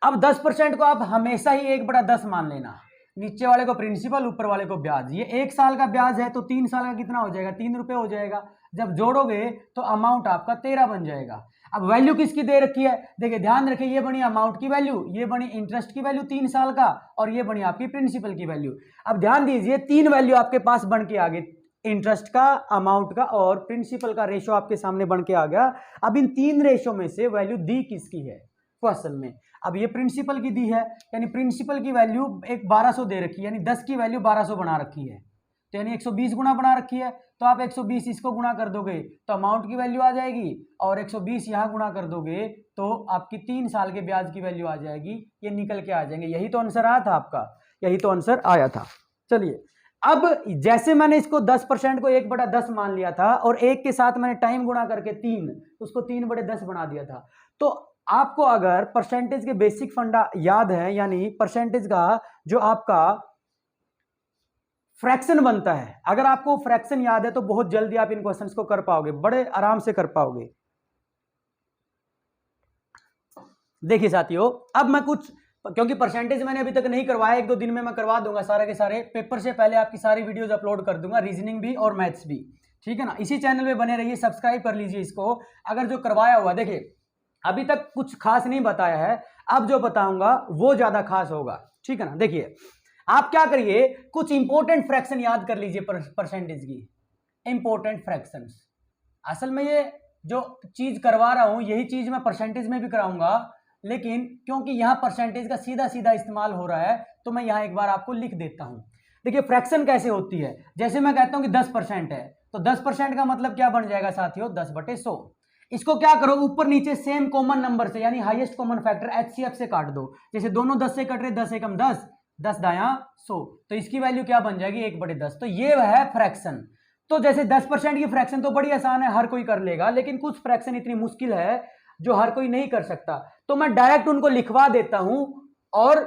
S1: अब 10% को आप हमेशा ही 1/10 मान लेना, नीचे वाले को प्रिंसिपल ऊपर वाले को ब्याज। ये 1 साल का ब्याज है तो 3 साल का कितना हो जाएगा, 3 रुपए हो जाएगा। जब जोड़ोगे तो अमाउंट आपका 13 बन जाएगा। अब वैल्यू किसकी दे रखी है, देखिए ध्यान रखिए, ये बनी अमाउंट की वैल्यू, ये बनी इंटरेस्ट की वैल्यू 3 साल का, और ये बनी आपकी प्रिंसिपल की वैल्यू। अब ध्यान दीजिए, 3 वैल्यू आपके पास बन के आ गई, इंटरेस्ट का, अमाउंट का और प्रिंसिपल का रेशो आपके सामने बन के आ गया। अब इन 3 रेशो में से वैल्यू दी किसकी है क्वेश्चन में, अब ये प्रिंसिपल की दी है, यानी प्रिंसिपल की वैल्यू एक 1200 दे रखी है, यानी 10 की वैल्यू 1200 बना रखी है, तो यानी 120 गुना बना रखी है। तो आप 120 इसको गुणा कर दोगे तो अमाउंट की वैल्यू आ जाएगी, और 120 यहाँ गुणा कर दोगे तो आपकी 3 साल के ब्याज की वैल्यू आ जाएगी, ये निकल के आ जाएंगे। यही तो आंसर आया था आपका, यही तो आंसर आया था। चलिए, अब जैसे मैंने इसको 10% को 1/10 मान लिया था और 1 के साथ मैंने टाइम गुणा करके 3, उसको 3/10 बना दिया था। तो आपको अगर परसेंटेज के बेसिक फंडा याद है, यानी परसेंटेज का जो आपका फ्रैक्शन बनता है, अगर आपको फ्रैक्शन याद है तो बहुत जल्दी आप इन क्वेश्चंस को कर पाओगे, बड़े आराम से कर पाओगे। देखिए साथियों, अब मैं कुछ क्योंकि परसेंटेज मैंने अभी तक नहीं करवाया, 1-2 दिन में मैं करवा दूंगा सारे के सारे। पेपर से पहले आपकी सारी वीडियोज अपलोड कर दूंगा, रीजनिंग भी और मैथ्स भी, ठीक है ना। इसी चैनल पे बने रहिए, सब्सक्राइब कर लीजिए इसको। अगर जो करवाया हुआ, देखिए अभी तक कुछ खास नहीं बताया है, अब जो बताऊंगा वो ज्यादा खास होगा, ठीक है ना। देखिए आप क्या करिए, कुछ इंपॉर्टेंट फ्रैक्शन याद कर लीजिए परसेंटेज की, इंपॉर्टेंट फ्रैक्शंस। असल में ये जो चीज करवा रहा हूं यही चीज मैं परसेंटेज में भी कराऊंगा, लेकिन क्योंकि यहां परसेंटेज का सीधा सीधा इस्तेमाल हो रहा है तो मैं यहां एक बार आपको लिख देता हूं। देखिए फ्रैक्शन कैसे होती है, जैसे मैं कहता हूं कि 10% है, तो 10% का मतलब क्या बन जाएगा साथियों, 10/100। इसको क्या करो, ऊपर नीचे सेम कॉमन नंबर से यानी हाईएस्ट कॉमन फैक्टर HCF से काट दो। जैसे दोनों 10 से कट रहे, 10 एकम 10, 10 दाया 100, तो इसकी वैल्यू क्या बन जाएगी, 1/10। तो ये है फ्रैक्शन। तो जैसे 10% की फ्रैक्शन तो बड़ी आसान है, हर कोई कर लेगा, लेकिन कुछ फ्रैक्शन इतनी मुश्किल है जो हर कोई नहीं कर सकता, तो मैं डायरेक्ट उनको लिखवा देता हूं और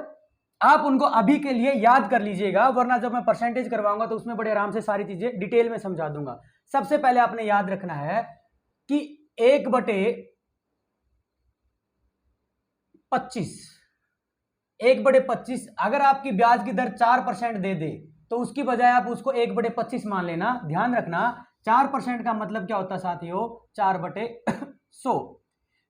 S1: आप उनको अभी के लिए याद कर लीजिएगा, वरना जब मैं परसेंटेज करवाऊंगा तो उसमें बड़े आराम से सारी चीजें डिटेल में समझा दूंगा। सबसे पहले आपने याद रखना है कि 1/25, 1/25 अगर आपकी ब्याज की दर 4% दे दे तो उसकी बजाय आप उसको 1/25 मान लेना। ध्यान रखना 4% का मतलब क्या होता है साथियों, 4/100,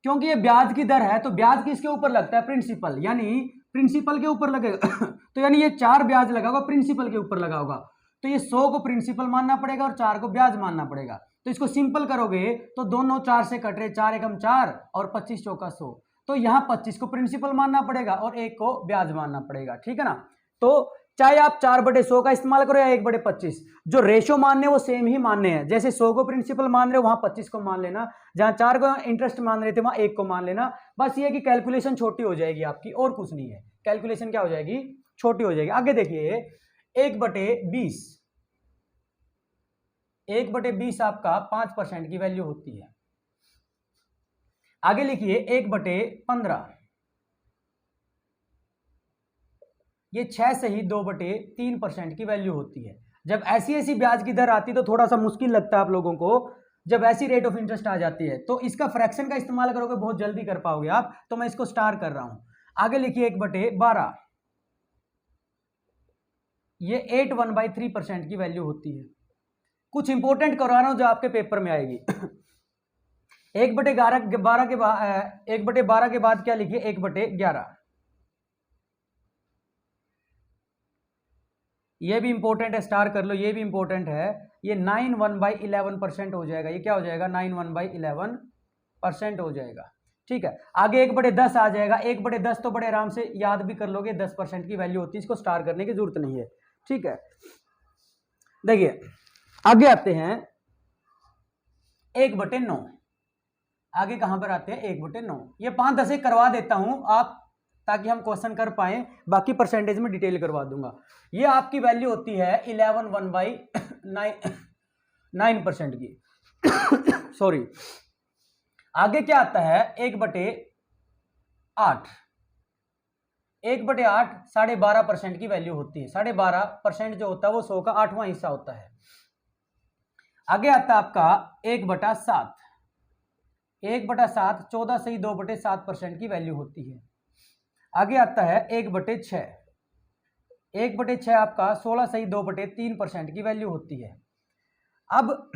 S1: क्योंकि ये ब्याज की दर है तो ब्याज किसके ऊपर लगता है, प्रिंसिपल, यानी प्रिंसिपल के ऊपर लगेगा तो यानी ये 4 ब्याज लगा होगा, प्रिंसिपल के ऊपर लगा होगा, तो ये 100 को प्रिंसिपल मानना पड़ेगा और 4 को ब्याज मानना पड़ेगा। तो इसको सिंपल करोगे तो दोनों 4 से कट रहे, 4 एकम 4 और 25 चौका 100, तो यहां 25 को प्रिंसिपल मानना पड़ेगा और 1 को ब्याज मानना पड़ेगा, ठीक है ना। तो चाहे आप 4/100 का इस्तेमाल करो या 1/25, जो रेशो मानने वो सेम ही मानने हैं। जैसे 100 को प्रिंसिपल मान रहे हो वहां 25 को मान लेना, जहां 4 को इंटरेस्ट मान रहे थे वहां 1 को मान लेना। बस ये कि कैलकुलेशन छोटी हो जाएगी आपकी, और कुछ नहीं है, कैलकुलेशन क्या हो जाएगी, छोटी हो जाएगी। आगे देखिए 1/20, 1/20 आपका 5% की वैल्यू होती है। आगे लिखिए 1/15, ये 6 से ही 2/3% की वैल्यू होती है। जब ऐसी ऐसी ब्याज की दर आती है तो थोड़ा सा मुश्किल लगता है आप लोगों को, जब ऐसी रेट ऑफ इंटरेस्ट आ जाती है तो इसका फ्रैक्शन का इस्तेमाल करोगे बहुत जल्दी कर पाओगे आप, तो मैं इसको स्टार कर रहा हूं। आगे लिखिए 1/12, ये 8/1/3% की वैल्यू होती है। कुछ इंपॉर्टेंट करवा रहा हूं जो आपके पेपर में आएगी 1/12 के बाद 1/12 के बाद क्या लिखिए, 1/11, ये भी इंपॉर्टेंट है, स्टार कर लो, ये भी इंपॉर्टेंट है। ये 9/1/11% हो जाएगा, ये क्या हो जाएगा, 9/1/11% हो जाएगा, ठीक है। आगे 1/10 आ जाएगा, 1/10 तो बड़े आराम से याद भी कर लोगे, 10% की वैल्यू होती है, इसको स्टार करने की जरूरत नहीं है, ठीक है। देखिए आगे आते हैं 1/9, आगे कहां पर आते हैं, 1/9। ये 5-10 करवा देता हूं आप, ताकि हम क्वेश्चन कर पाए, बाकी परसेंटेज में डिटेल करवा दूंगा। ये आपकी वैल्यू होती है 11/9% की सॉरी। आगे क्या आता है 1/8, 1/8 12.5% की वैल्यू होती है। 12.5% जो होता है वो 100 का 8वां हिस्सा होता है। आगे आता है आपका 1/7, 1/7 14 से ही 2/7% की वैल्यू होती है। आगे आता है 1/6, 1/6 आपका 16 से ही 2/3% की वैल्यू होती है। अब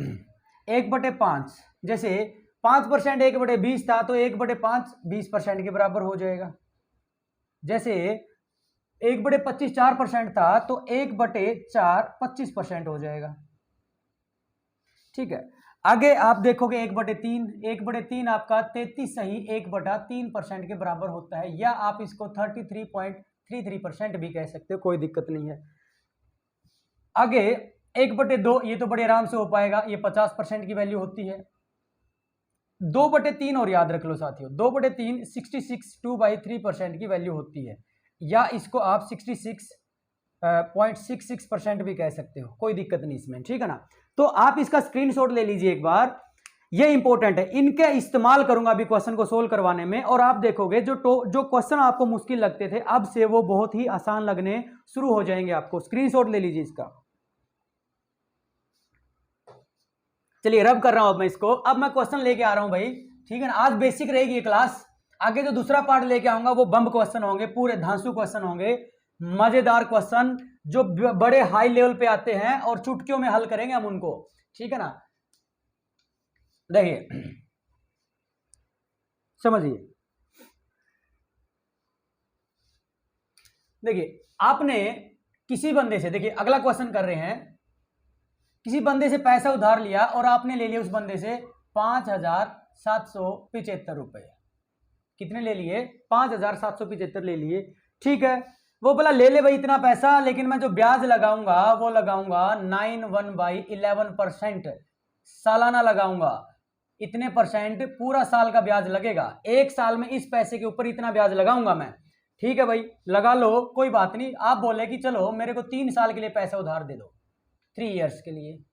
S1: 1/5, जैसे 5% 1/20 था तो 1/5 20% के बराबर हो जाएगा। जैसे 1/25 4% था तो 1/4 25% हो जाएगा, ठीक है। आगे आप देखोगे 1/3, 1/3 आपका 33 सही 1/3% के बराबर होता है, या आप इसको 33.33% भी कह सकते हो, कोई दिक्कत नहीं है। आगे 1/2, ये तो बड़े आराम से हो पाएगा, ये 50% की वैल्यू होती है। 2/3 और याद रख लो साथियों, 2/3 66 2/3% की वैल्यू होती है, या इसको आप 66.66% भी कह सकते हो, कोई दिक्कत नहीं इसमें, ठीक है ना। तो आप इसका स्क्रीनशॉट ले लीजिए एक बार, ये इंपॉर्टेंट है, इनके इस्तेमाल करूंगा अभी क्वेश्चन को सोल्व करवाने में, और आप देखोगे जो क्वेश्चन आपको मुश्किल लगते थे अब से वो बहुत ही आसान लगने शुरू हो जाएंगे आपको। स्क्रीनशॉट ले लीजिए इसका। चलिए रब कर रहा हूं अब मैं इसको, अब मैं क्वेश्चन लेके आ रहा हूं भाई, ठीक है ना। आज बेसिक रहेगी ये क्लास, आगे जो दूसरा पार्ट लेके आऊंगा वो बम क्वेश्चन होंगे, पूरे धांसू क्वेश्चन होंगे, मजेदार क्वेश्चन जो बड़े हाई लेवल पे आते हैं और चुटकियों में हल करेंगे हम उनको, ठीक है ना। देखिए समझिए, देखिए आपने किसी बंदे से, देखिए अगला क्वेश्चन कर रहे हैं, किसी बंदे से पैसा उधार लिया और आपने ले लिया उस बंदे से 5,775 रुपए। कितने ले लिए? 5,775 ले लिए, ठीक है। वो बोला ले ले भाई इतना पैसा, लेकिन मैं जो ब्याज लगाऊंगा वो लगाऊंगा 91/11% सालाना लगाऊंगा, इतने परसेंट पूरा साल का ब्याज लगेगा, एक साल में इस पैसे के ऊपर इतना ब्याज लगाऊंगा मैं, ठीक है भाई लगा लो कोई बात नहीं। आप बोले कि चलो मेरे को 3 साल के लिए पैसा उधार दे दो, 3 इयर्स के लिए,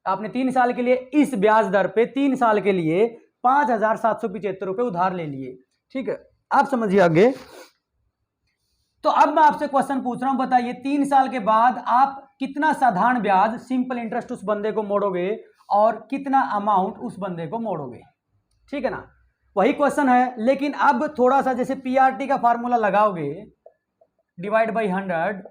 S1: आपने 3 साल के लिए इस ब्याज दर पे 3 साल के लिए 5,775 रुपए उधार ले लिए, ठीक है। आप समझिए आगे। तो अब मैं आपसे क्वेश्चन पूछ रहा हूं, बताइए 3 साल के बाद आप कितना साधारण ब्याज सिंपल इंटरेस्ट उस बंदे को मोड़ोगे और कितना अमाउंट उस बंदे को मोड़ोगे, ठीक है ना। वही क्वेश्चन है, लेकिन अब थोड़ा सा जैसे पीआरटी का फार्मूला लगाओगे डिवाइड बाई 100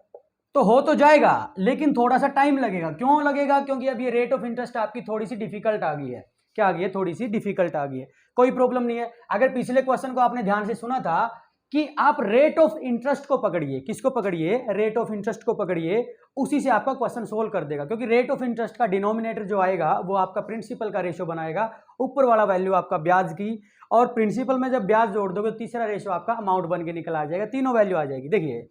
S1: तो हो तो जाएगा, लेकिन थोड़ा सा टाइम लगेगा। क्यों लगेगा? क्योंकि अब ये रेट ऑफ इंटरेस्ट आपकी थोड़ी सी डिफिकल्ट आ गई है। क्या आ गई है? थोड़ी सी डिफिकल्ट आ गई है। कोई प्रॉब्लम नहीं है। अगर पिछले क्वेश्चन को आपने ध्यान से सुना था कि आप रेट ऑफ इंटरेस्ट को पकड़िए, किसको पकड़िए? रेट ऑफ इंटरेस्ट को पकड़िए, उसी से आपका क्वेश्चन सोल्व कर देगा। क्योंकि रेट ऑफ इंटरेस्ट का डिनोमिनेटर जो आएगा वो आपका प्रिंसिपल का रेशियो बनाएगा, ऊपर वाला वैल्यू आपका ब्याज की, और प्रिंसिपल में जब ब्याज जोड़ दोगे तो तीसरा रेशियो आपका अमाउंट बन के निकल आ जाएगा, तीनों वैल्यू आ जाएगी। देखिए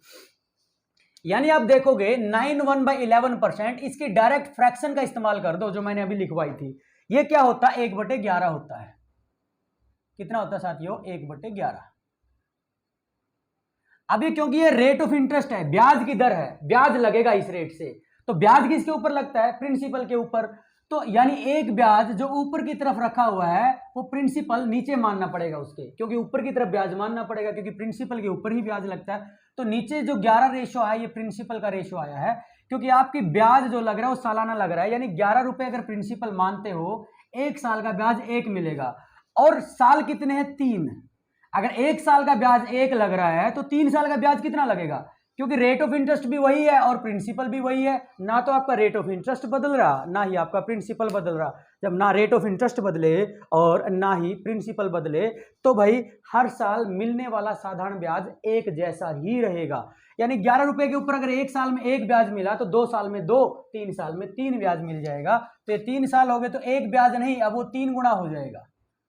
S1: यानी आप देखोगे 91/11%, इसकी डायरेक्ट फ्रैक्शन का इस्तेमाल कर दो जो मैंने अभी लिखवाई थी। ये क्या होता है? 1/11 होता है। कितना होता है साथियों? 1/11। अभी क्योंकि ये रेट ऑफ इंटरेस्ट है, ब्याज की दर है, ब्याज लगेगा इस रेट से, तो ब्याज किसके ऊपर लगता है? प्रिंसिपल के ऊपर। तो यानी एक ब्याज जो ऊपर की तरफ रखा हुआ है वो प्रिंसिपल नीचे मानना पड़ेगा उसके, क्योंकि ऊपर की तरफ ब्याज मानना पड़ेगा, क्योंकि प्रिंसिपल के ऊपर ही ब्याज लगता है। तो नीचे जो 11 रेशो आया ये प्रिंसिपल का रेशो आया है, क्योंकि आपकी ब्याज जो लग रहा है वो सालाना लग रहा है। यानी 11 रुपए अगर प्रिंसिपल मानते हो, एक साल का ब्याज 1 मिलेगा। और साल कितने हैं? 3। अगर एक साल का ब्याज 1 लग रहा है तो 3 साल का ब्याज कितना लगेगा? क्योंकि रेट ऑफ इंटरेस्ट भी वही है और प्रिंसिपल भी वही है। ना तो आपका रेट ऑफ इंटरेस्ट बदल रहा, ना ही आपका प्रिंसिपल बदल रहा। जब ना रेट ऑफ इंटरेस्ट बदले और ना ही प्रिंसिपल बदले तो भाई हर साल मिलने वाला साधारण ब्याज एक जैसा ही रहेगा। यानी 11 रुपए के ऊपर अगर एक साल में एक ब्याज मिला तो 2 साल में 2, 3 साल में 3 ब्याज मिल जाएगा। तो ये 3 साल हो गए तो एक ब्याज नहीं, अब वो 3 गुना हो जाएगा।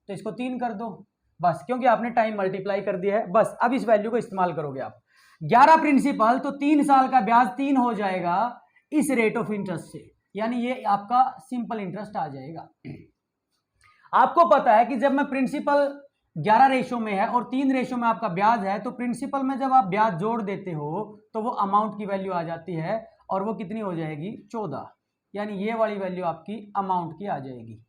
S1: तो इसको 3 कर दो बस, क्योंकि आपने टाइम मल्टीप्लाई कर दिया है। बस अब इस वैल्यू को इस्तेमाल करोगे आप। 11 प्रिंसिपल तो 3 साल का ब्याज 3 हो जाएगा इस रेट ऑफ इंटरेस्ट से, यानी ये आपका सिंपल इंटरेस्ट आ जाएगा। आपको पता है कि जब मैं प्रिंसिपल 11 रेशो में है और 3 रेशो में आपका ब्याज है, तो प्रिंसिपल में जब आप ब्याज जोड़ देते हो तो वो अमाउंट की वैल्यू आ जाती है, और वो कितनी हो जाएगी? 14। यानी ये वाली वैल्यू आपकी अमाउंट की आ जाएगी।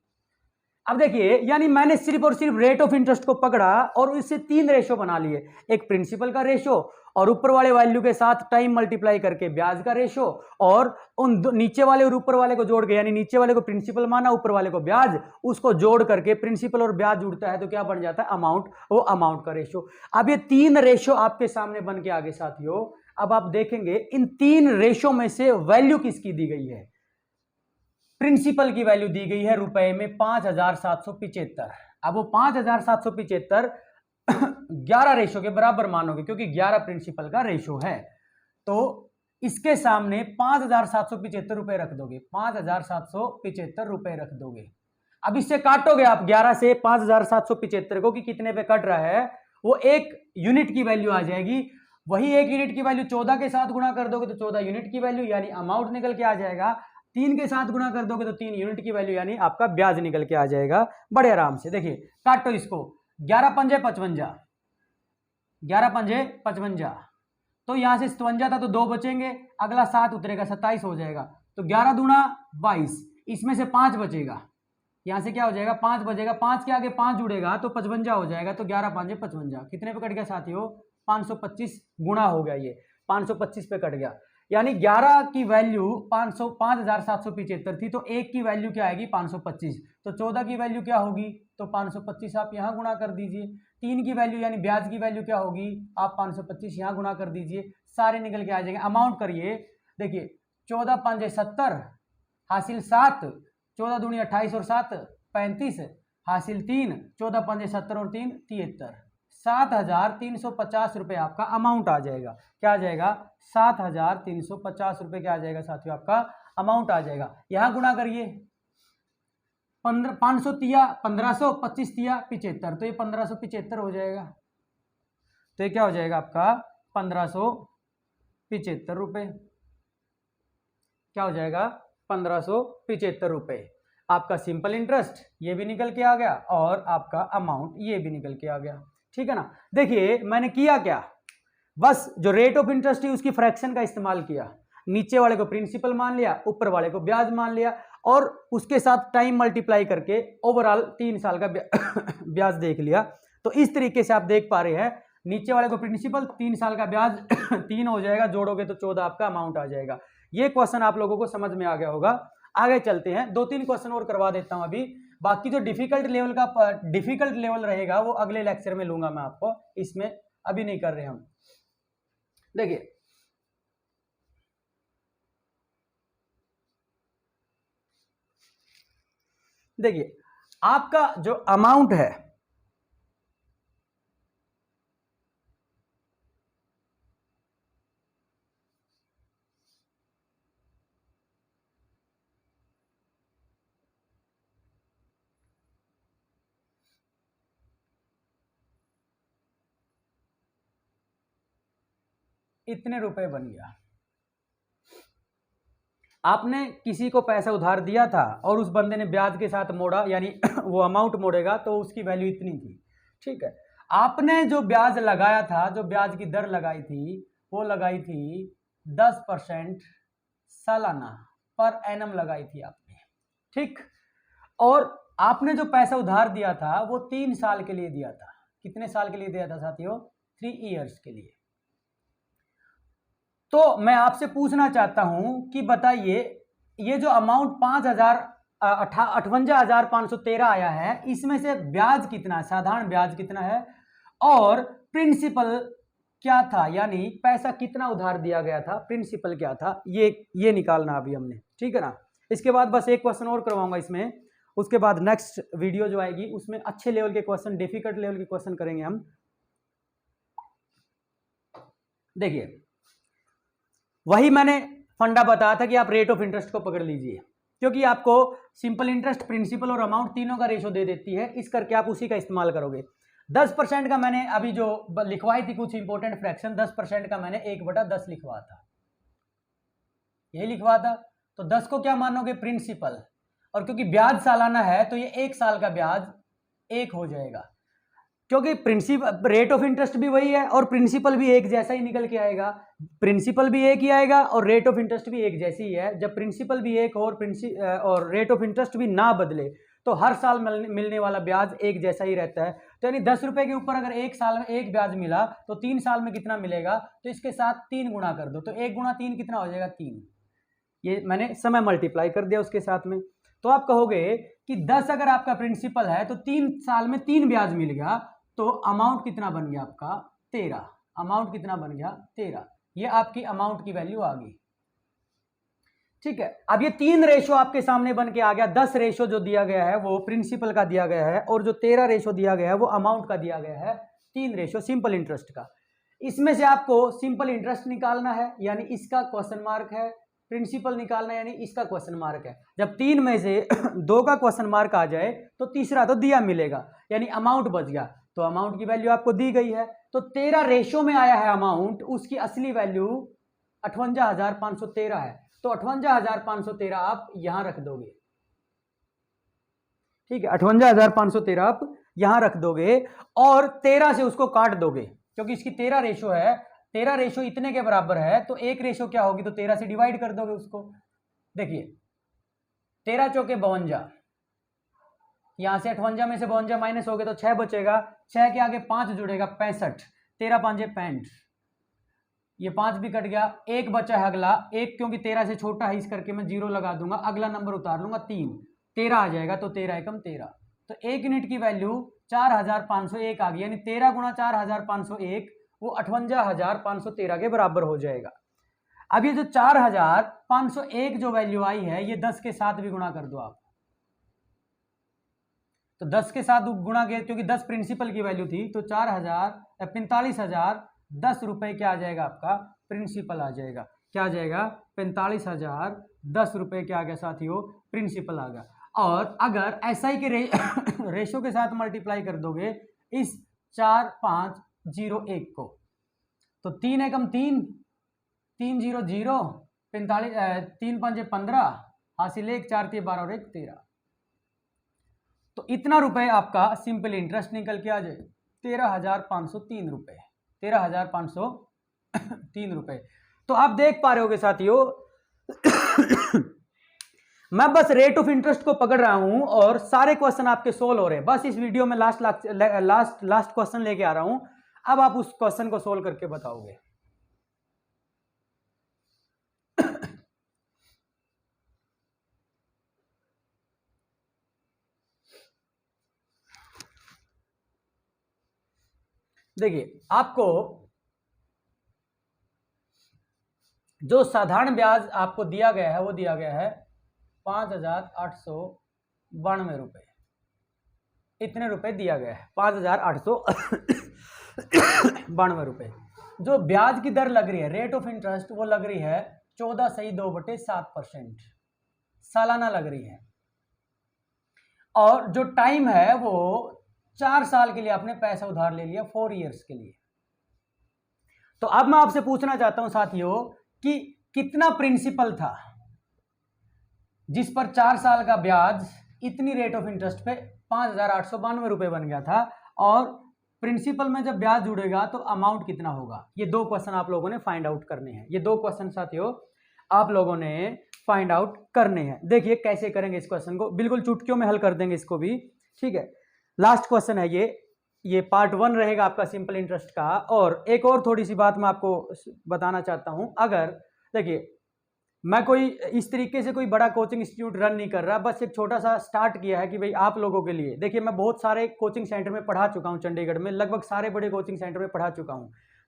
S1: अब देखिए, यानी मैंने सिर्फ और सिर्फ रेट ऑफ इंटरेस्ट को पकड़ा और इससे 3 रेशो बना लिए, एक प्रिंसिपल का रेशो और ऊपर वाले वैल्यू के साथ टाइम मल्टीप्लाई करके ब्याज का रेशो, और उन नीचे वाले और ऊपर वाले को जोड़ के, यानी नीचे वाले को प्रिंसिपल माना, ऊपर वाले को ब्याज, उसको जोड़ करके प्रिंसिपल और ब्याज जुड़ता है तो क्या बन जाता है? अमाउंट। वो अमाउंट का रेशो। अब ये 3 रेशो आपके सामने बन के आगे साथियों, अब आप देखेंगे इन 3 रेशो में से वैल्यू किसकी दी गई है? प्रिंसिपल की वैल्यू दी गई है रुपए में 5,775। अब वो 5,775 11 रेशो के बराबर मानोगे, क्योंकि 11 प्रिंसिपल का रेशो है, तो इसके सामने 5,775 रुपए रख दोगे, 5,775 रुपए रख दोगे। अब इससे काटोगे आप 11 से 5,775 को कि कितने पे कट रहा है, वो 1 यूनिट की वैल्यू आ जाएगी। वही 1 यूनिट की वैल्यू 14 के साथ गुणा कर दोगे तो 14 यूनिट की वैल्यू यानी अमाउंट निकल के आ जाएगा। 3 के साथ गुणा कर दोगे तो 3 यूनिट की वैल्यू यानी आपका ब्याज निकल के आ जाएगा। बड़े आराम से देखिए, काटो इसको। 11 पंजे 55, 11 पंजे 55, तो यहां से 57 था तो 2 बचेंगे, अगला 7 उतरेगा, 27 हो जाएगा। तो 11 दूना 22, इसमें से 5 बचेगा, यहां से क्या हो जाएगा? 5 बचेगा, 5 के आगे 5 जुड़ेगा तो 55 हो जाएगा। तो 11 पंजे 55 कितने पे कट गया साथियों? 525 गुणा हो गया, ये 525 पे कट गया। यानी 11 की वैल्यू 5775 थी, तो 1 की वैल्यू क्या आएगी 525, तो 14 की वैल्यू क्या होगी, तो 525 आप यहाँ गुणा कर दीजिए। 3 की वैल्यू यानी ब्याज की वैल्यू क्या होगी, आप 525 यहाँ गुणा कर दीजिए, सारे निकल के आ जाएंगे। अमाउंट करिए, देखिए 14 5 70 हासिल 7, 14 दूनी 28 और 7 35 हासिल 3, 14 5 70 और 3 73, 7,350 रुपये आपका अमाउंट आ जाएगा। क्या आ जाएगा, 7,350 रुपये क्या आ जाएगा साथियों, आपका अमाउंट आ जाएगा। यहाँ गुणा करिए, 500 तिया 1500, 25 तिया 75, तो ये 1575 हो जाएगा। तो ये क्या हो जाएगा आपका 1575 रुपये, क्या हो जाएगा 1575 रुपये। आपका सिंपल इंटरेस्ट ये भी निकल के आ गया और आपका अमाउंट ये भी निकल के आ गया, ठीक है ना। देखिए मैंने किया क्या, बस जो रेट ऑफ इंटरेस्ट है उसकी फ्रैक्शन का इस्तेमाल किया, नीचे वाले को प्रिंसिपल मान लिया, ऊपर वाले को ब्याज मान लिया और उसके साथ टाइम मल्टीप्लाई करके ओवरऑल 3 साल का ब्याज देख लिया। तो इस तरीके से आप देख पा रहे हैं, नीचे वाले को प्रिंसिपल, 3 साल का ब्याज 3 हो जाएगा, जोड़ोगे तो 14 आपका अमाउंट आ जाएगा। ये क्वेश्चन आप लोगों को समझ में आ गया होगा। आगे चलते हैं, 2-3 क्वेश्चन और करवा देता हूं अभी, बाकी जो डिफिकल्ट लेवल रहेगा वो अगले लेक्चर में लूंगा मैं आपको, इसमें अभी नहीं कर रहे हम। देखिए आपका जो अमाउंट है, इतने रुपए बन गया। आपने किसी को पैसा उधार दिया था और उस बंदे ने ब्याज के साथ मोड़ा, यानी वो अमाउंट मोड़ेगा तो उसकी वैल्यू इतनी थी, ठीक है। आपने जो ब्याज लगाया था, जो ब्याज की दर लगाई थी वो लगाई थी 10% सालाना पर एनम लगाई थी आपने, ठीक। और आपने जो पैसा उधार दिया था वो 3 साल के लिए दिया था। कितने साल के लिए दिया था साथियों, 3 ईयर्स के लिए। तो मैं आपसे पूछना चाहता हूं कि बताइए ये जो अमाउंट 58,513 आया है, इसमें से ब्याज कितना, साधारण ब्याज कितना है और प्रिंसिपल क्या था, यानी पैसा कितना उधार दिया गया था, प्रिंसिपल क्या था, ये निकालना अभी हमने, ठीक है ना। इसके बाद बस एक क्वेश्चन और करवाऊंगा इसमें, उसके बाद नेक्स्ट वीडियो जो आएगी उसमें अच्छे लेवल के क्वेश्चन, डिफिकल्ट लेवल के क्वेश्चन करेंगे हम। देखिए वही मैंने फंडा बताया था कि आप रेट ऑफ इंटरेस्ट को पकड़ लीजिए, क्योंकि आपको सिंपल इंटरेस्ट, प्रिंसिपल और अमाउंट तीनों का रेशो दे देती है, इस करके आप उसी का इस्तेमाल करोगे। 10% का मैंने अभी जो लिखवाई थी कुछ इंपॉर्टेंट फ्रैक्शन, 10% का मैंने 1/10 लिखवा था, यही लिखवा था। तो 10 को क्या मानोगे, प्रिंसिपल, और क्योंकि ब्याज सालाना है तो ये 1 साल का ब्याज 1 हो जाएगा, क्योंकि प्रिंसिपल रेट ऑफ इंटरेस्ट भी वही है और प्रिंसिपल भी एक जैसा ही निकल के आएगा, प्रिंसिपल भी एक ही आएगा और रेट ऑफ इंटरेस्ट भी एक जैसी ही है। जब प्रिंसिपल भी एक और रेट ऑफ इंटरेस्ट भी ना बदले तो हर साल मिलने वाला ब्याज एक जैसा ही रहता है। तो यानी 10 रुपए के ऊपर अगर 1 साल में 1 ब्याज मिला तो 3 साल में कितना मिलेगा, तो इसके साथ 3 गुणा कर दो, तो 1 गुणा 3 कितना हो जाएगा, 3। ये मैंने समय मल्टीप्लाई कर दिया उसके साथ में। तो आप कहोगे कि 10 अगर आपका प्रिंसिपल है तो 3 साल में 3 ब्याज मिल गया, तो अमाउंट कितना बन गया आपका 13। अमाउंट कितना बन गया 13, ये आपकी अमाउंट की वैल्यू आ गई, ठीक है। अब ये 3 रेशो आपके सामने बन के आ गया। 10 रेशो जो दिया गया है वो प्रिंसिपल का दिया गया है और जो 13 रेशो दिया गया है वो अमाउंट का दिया गया है, 3 रेशो सिंपल इंटरेस्ट का। इसमें से आपको सिंपल इंटरेस्ट निकालना है, यानी इसका क्वेश्चन मार्क है, प्रिंसिपल निकालना है, यानी इसका क्वेश्चन मार्क है। जब 3 में से 2 का क्वेश्चन मार्क आ जाए तो तीसरा तो दिया मिलेगा, यानी अमाउंट बच गया, तो अमाउंट की वैल्यू आपको दी गई है। तो 13 रेशो में आया है अमाउंट, उसकी असली वैल्यू 58,513 है, तो 58,513 आप यहां रख दोगे, ठीक है। 58,513 आप यहां रख दोगे और 13 से उसको काट दोगे, क्योंकि इसकी 13 रेशो है, 13 रेशो इतने के बराबर है, तो एक रेशो क्या होगी, तो 13 से डिवाइड कर दोगे उसको। देखिए 13 चौके 52, यहां से 58 में से 52 माइनस हो गए तो 6 बचेगा, 6 के आगे 5 जुड़ेगा 65, 13 5 65, ये 5 भी कट गया, एक बचा है अगला, एक क्योंकि 13 से छोटा है इस करके मैं 0 लगा दूंगा, अगला नंबर उतार लूंगा 3, 13 आ जाएगा, तो 13 एकम 13। तो 1 यूनिट की वैल्यू 4501 आ गई, यानी 13 गुणा 4501 वो 58513 के बराबर हो जाएगा। अब ये जो 4501 जो वैल्यू आई है ये 10 के साथ भी गुणा कर दो आप, तो 10 के साथ गुणा किया क्योंकि 10 प्रिंसिपल की वैल्यू थी, तो 45,010 रुपए क्या आ जाएगा आपका प्रिंसिपल आ जाएगा, क्या आ जाएगा 45,010 रुपए क्या आ गया साथियों प्रिंसिपल आ गया। और अगर एसआई के रेशो के साथ मल्टीप्लाई कर दोगे इस 4501 को, तो 3 एकम 3, 3 0 0, 45 3 5 15 हासिल 1 4 3 12 और 1 13, तो इतना रुपए आपका सिंपल इंटरेस्ट निकल के आ जाए 13,503 रुपए, 13,503 रुपए। तो आप देख पा रहे होगे साथियों मैं बस रेट ऑफ इंटरेस्ट को पकड़ रहा हूं और सारे क्वेश्चन आपके सोल्व हो रहे हैं। बस इस वीडियो में लास्ट क्वेश्चन लेके आ रहा हूं, अब आप उस क्वेश्चन को सोल्व करके बताओगे। देखिए आपको जो साधारण ब्याज आपको दिया गया है वो दिया गया है 5,892 रुपए, इतने रुपए दिया गया है 5,892 रुपए। जो ब्याज की दर लग रही है रेट ऑफ इंटरेस्ट वो लग रही है 14.2/7% सालाना लग रही है, और जो टाइम है वो 4 साल के लिए आपने पैसा उधार ले लिया, 4 इयर्स के लिए। तो अब मैं आपसे पूछना चाहता हूं साथियों कि कितना प्रिंसिपल था जिस पर 4 साल का ब्याज इतनी रेट ऑफ इंटरेस्ट पे 5,892 रुपए बन गया था, और प्रिंसिपल में जब ब्याज जुड़ेगा तो अमाउंट कितना होगा। ये 2 क्वेश्चन आप लोगों ने फाइंड आउट करने हैं, ये 2 क्वेश्चन साथियों आप लोगों ने फाइंड आउट करने हैं। देखिए कैसे करेंगे इस क्वेश्चन को, बिल्कुल चुटकियों में हल कर देंगे इसको भी, ठीक है। लास्ट क्वेश्चन है ये पार्ट 1 रहेगा आपका सिंपल इंटरेस्ट का। और एक और थोड़ी सी बात मैं आपको बताना चाहता हूं, अगर देखिए मैं कोई इस तरीके से कोई बड़ा कोचिंग इंस्टीट्यूट रन नहीं कर रहा, बस एक छोटा सा स्टार्ट किया है कि भाई आप लोगों के लिए। देखिए मैं बहुत सारे कोचिंग सेंटर में पढ़ा चुका हूं, चंडीगढ़ में लगभग सारे बड़े कोचिंग सेंटर में पढ़ा चुका हूं,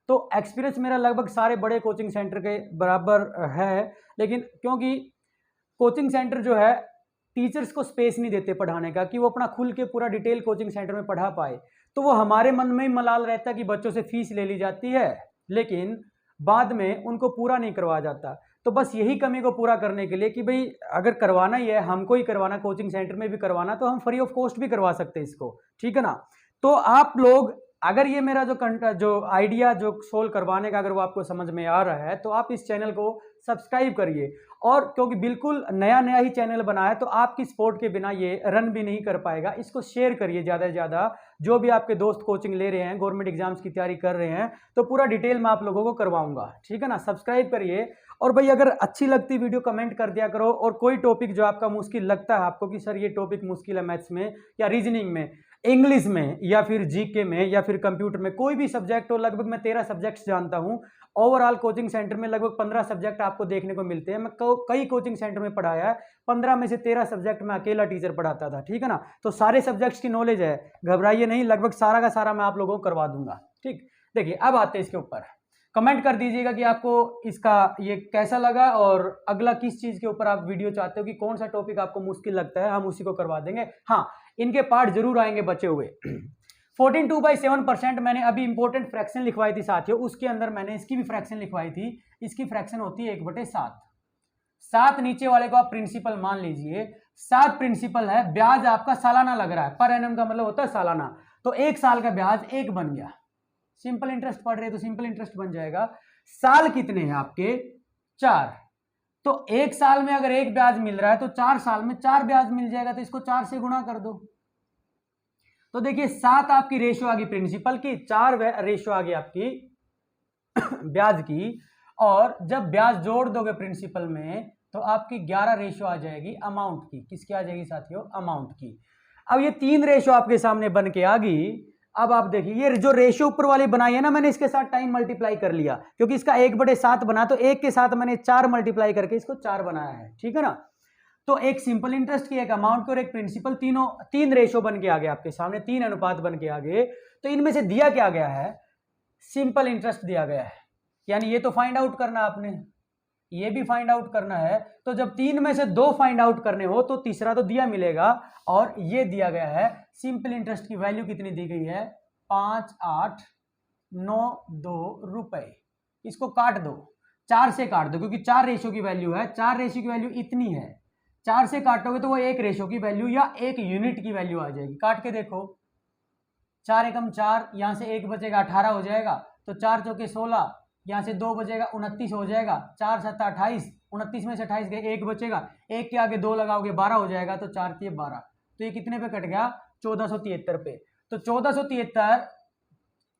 S1: तो एक्सपीरियंस मेरा लगभग सारे बड़े कोचिंग सेंटर के बराबर है। लेकिन क्योंकि कोचिंग सेंटर जो है टीचर्स को स्पेस नहीं देते पढ़ाने का कि वो अपना खुल के पूरा डिटेल कोचिंग सेंटर में पढ़ा पाए, तो वो हमारे मन में ही मलाल रहता है कि बच्चों से फीस ले ली जाती है लेकिन बाद में उनको पूरा नहीं करवाया जाता। तो बस यही कमी को पूरा करने के लिए कि भाई अगर करवाना ही है, हमको ही करवाना, कोचिंग सेंटर में भी करवाना, तो हम फ्री ऑफ कॉस्ट भी करवा सकते हैं इसको, ठीक है ना। तो आप लोग अगर ये मेरा जो आइडिया जो सोल्व करवाने का अगर वो आपको समझ में आ रहा है तो आप इस चैनल को सब्सक्राइब करिए, और क्योंकि बिल्कुल नया नया ही चैनल बना है तो आपकी सपोर्ट के बिना ये रन भी नहीं कर पाएगा। इसको शेयर करिए ज़्यादा से ज़्यादा, जो भी आपके दोस्त कोचिंग ले रहे हैं, गवर्नमेंट एग्जाम्स की तैयारी कर रहे हैं, तो पूरा डिटेल में आप लोगों को करवाऊंगा, ठीक है ना। सब्सक्राइब करिए, और भाई अगर अच्छी लगती वीडियो कमेंट कर दिया करो, और कोई टॉपिक जो आपका मुश्किल लगता है आपको कि सर ये टॉपिक मुश्किल है मैथ्स में या रीजनिंग में, इंग्लिश में या फिर जीके में या फिर कंप्यूटर में, कोई भी सब्जेक्ट हो, लगभग मैं 13 सब्जेक्ट्स जानता हूं। ओवरऑल कोचिंग सेंटर में लगभग 15 सब्जेक्ट आपको देखने को मिलते हैं। मैं कई कोचिंग सेंटर में पढ़ाया है, 15 में से 13 सब्जेक्ट मैं अकेला टीचर पढ़ाता था, ठीक है ना। तो सारे सब्जेक्ट्स की नॉलेज है, घबराइए नहीं, लगभग सारा का सारा मैं आप लोगों को करवा दूंगा, ठीक। देखिए अब आते हैं इसके ऊपर, कमेंट कर दीजिएगा कि आपको इसका ये कैसा लगा, और अगला किस चीज़ के ऊपर आप वीडियो चाहते हो कि कौन सा टॉपिक आपको मुश्किल लगता है, हम उसी को करवा देंगे। हाँ, इनके पार्ट जरूर आएंगे बचे हुए। 14/2/7% मैंने अभी इंपॉर्टेंट फ्रैक्शन लिखवाई थी साथियों, उसके अंदर मैंने इसकी भी फ्रैक्शन लिखवाई थी। इसकी फ्रैक्शन होती है 1/7। 7 नीचे वाले को आप प्रिंसिपल मान लीजिए, 7 प्रिंसिपल है, ब्याज आपका सालाना लग रहा है, पर एनम का मतलब होता है सालाना, तो 1 साल का ब्याज 1 बन गया। सिंपल इंटरेस्ट पढ़ रहे हैं तो सिंपल इंटरेस्ट बन जाएगा। साल कितने हैं आपके 4, तो 1 साल में अगर 1 ब्याज मिल रहा है तो 4 साल में 4 ब्याज मिल जाएगा, तो इसको 4 से गुणा कर दो। तो देखिए 7 आपकी रेशो आ गई प्रिंसिपल की, 4 रेशो आ गई आपकी ब्याज की, और जब ब्याज जोड़ दोगे प्रिंसिपल में तो आपकी 11 रेशो आ जाएगी अमाउंट की। किसकी आ जाएगी साथियों? अमाउंट की। अब ये 3 रेशो आपके सामने बन के आ गई। अब आप देखिए ये जो रेशियो ऊपर वाली बनाई है ना, मैंने इसके साथ टाइम मल्टीप्लाई कर लिया, क्योंकि इसका 1/7 बना, तो 1 के साथ मैंने 4 मल्टीप्लाई करके इसको 4 बनाया है, ठीक है ना। तो एक सिंपल इंटरेस्ट की, एक अमाउंट की और एक प्रिंसिपल, तीन रेशियो बन के आ गए आपके सामने, 3 अनुपात बन के आ गए। तो इनमें से दिया क्या गया है, सिंपल इंटरेस्ट दिया गया है, यानी ये तो फाइंड आउट करना आपने, ये भी फाइंड आउट करना है। तो जब 3 में से 2 फाइंड आउट करने हो तो तीसरा तो दिया मिलेगा, और ये दिया गया है सिंपल इंटरेस्ट की वैल्यू कितनी दी गई है, 5892 रुपए। इसको काट दो, 4 से काट दो, क्योंकि 4 रेशियो की वैल्यू है, 4 रेशियो की वैल्यू इतनी है, 4 से काटोगे तो वो 1 रेशियो की वैल्यू या 1 यूनिट की वैल्यू आ जाएगी। काट के देखो, 4 एकम 4, यहां से 1 बचेगा 18 हो जाएगा, तो 4 चौके 16, यहाँ से 2 बचेगा 29 हो जाएगा, 4 7 28, 29 में से 28 गए, 1 बचेगा, 1 के आगे 2 लगाओगे 12 हो जाएगा, तो 4 के 12, तो ये कितने पे कट गया, 1473 पे। तो 1473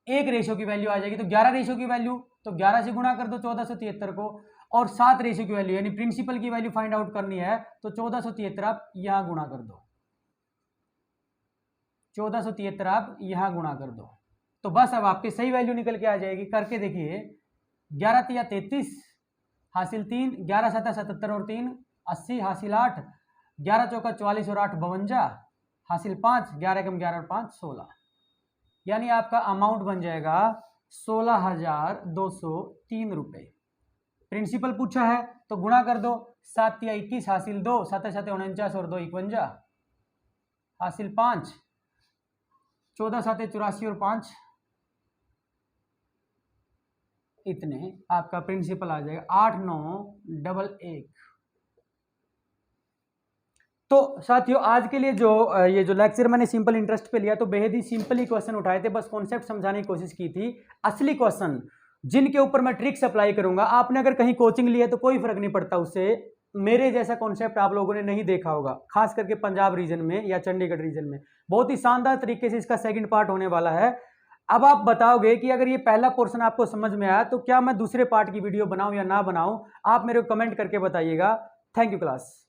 S1: 1 रेशियो की वैल्यू आ जाएगी, तो 11 रेशियो की वैल्यू, तो 11 से गुणा कर दो 1473 को, और 7 रेशियो की वैल्यू यानी प्रिंसिपल की वैल्यू फाइंड आउट करनी है, तो 1473 आप यहां गुणा कर दो, 1473 आप यहां गुणा कर दो, तो बस अब आपकी सही वैल्यू निकल के आ जाएगी। करके देखिए, 11 तिया 33 हासिल 3, 11 7 77 और 3 80 हासिल 8, 11 चौका 44 और 8 52 हासिल 5, 11 कम 11 और 5 16, यानी आपका अमाउंट बन जाएगा 16,203 रुपये। प्रिंसिपल पूछा है तो गुणा कर दो, 7 तिया 21 हासिल 2, 7 7 49 और 2 51 हासिल 5, 14 7 84 और 5, इतने आपका प्रिंसिपल आ जाएगा 8911। तो साथियों आज के लिए ये जो लेक्चर मैंने सिंपल इंटरेस्ट पे लिया, तो बेहद ही सिंपल ही क्वेश्चन उठाए थे, बस कॉन्सेप्ट समझाने की कोशिश की थी। असली क्वेश्चन जिनके ऊपर मैं ट्रिक्स अप्लाई करूंगा, आपने अगर कहीं कोचिंग ली है तो कोई फर्क नहीं पड़ता उससे, मेरे जैसा कॉन्सेप्ट आप लोगों ने नहीं देखा होगा, खास करके पंजाब रीजन में या चंडीगढ़ रीजन में। बहुत ही शानदार तरीके से इसका सेकंड पार्ट होने वाला है। अब आप बताओगे कि अगर ये पहला पोर्शन आपको समझ में आया तो क्या मैं दूसरे पार्ट की वीडियो बनाऊं या ना बनाऊं, आप मेरे को कमेंट करके बताइएगा। Thank you class.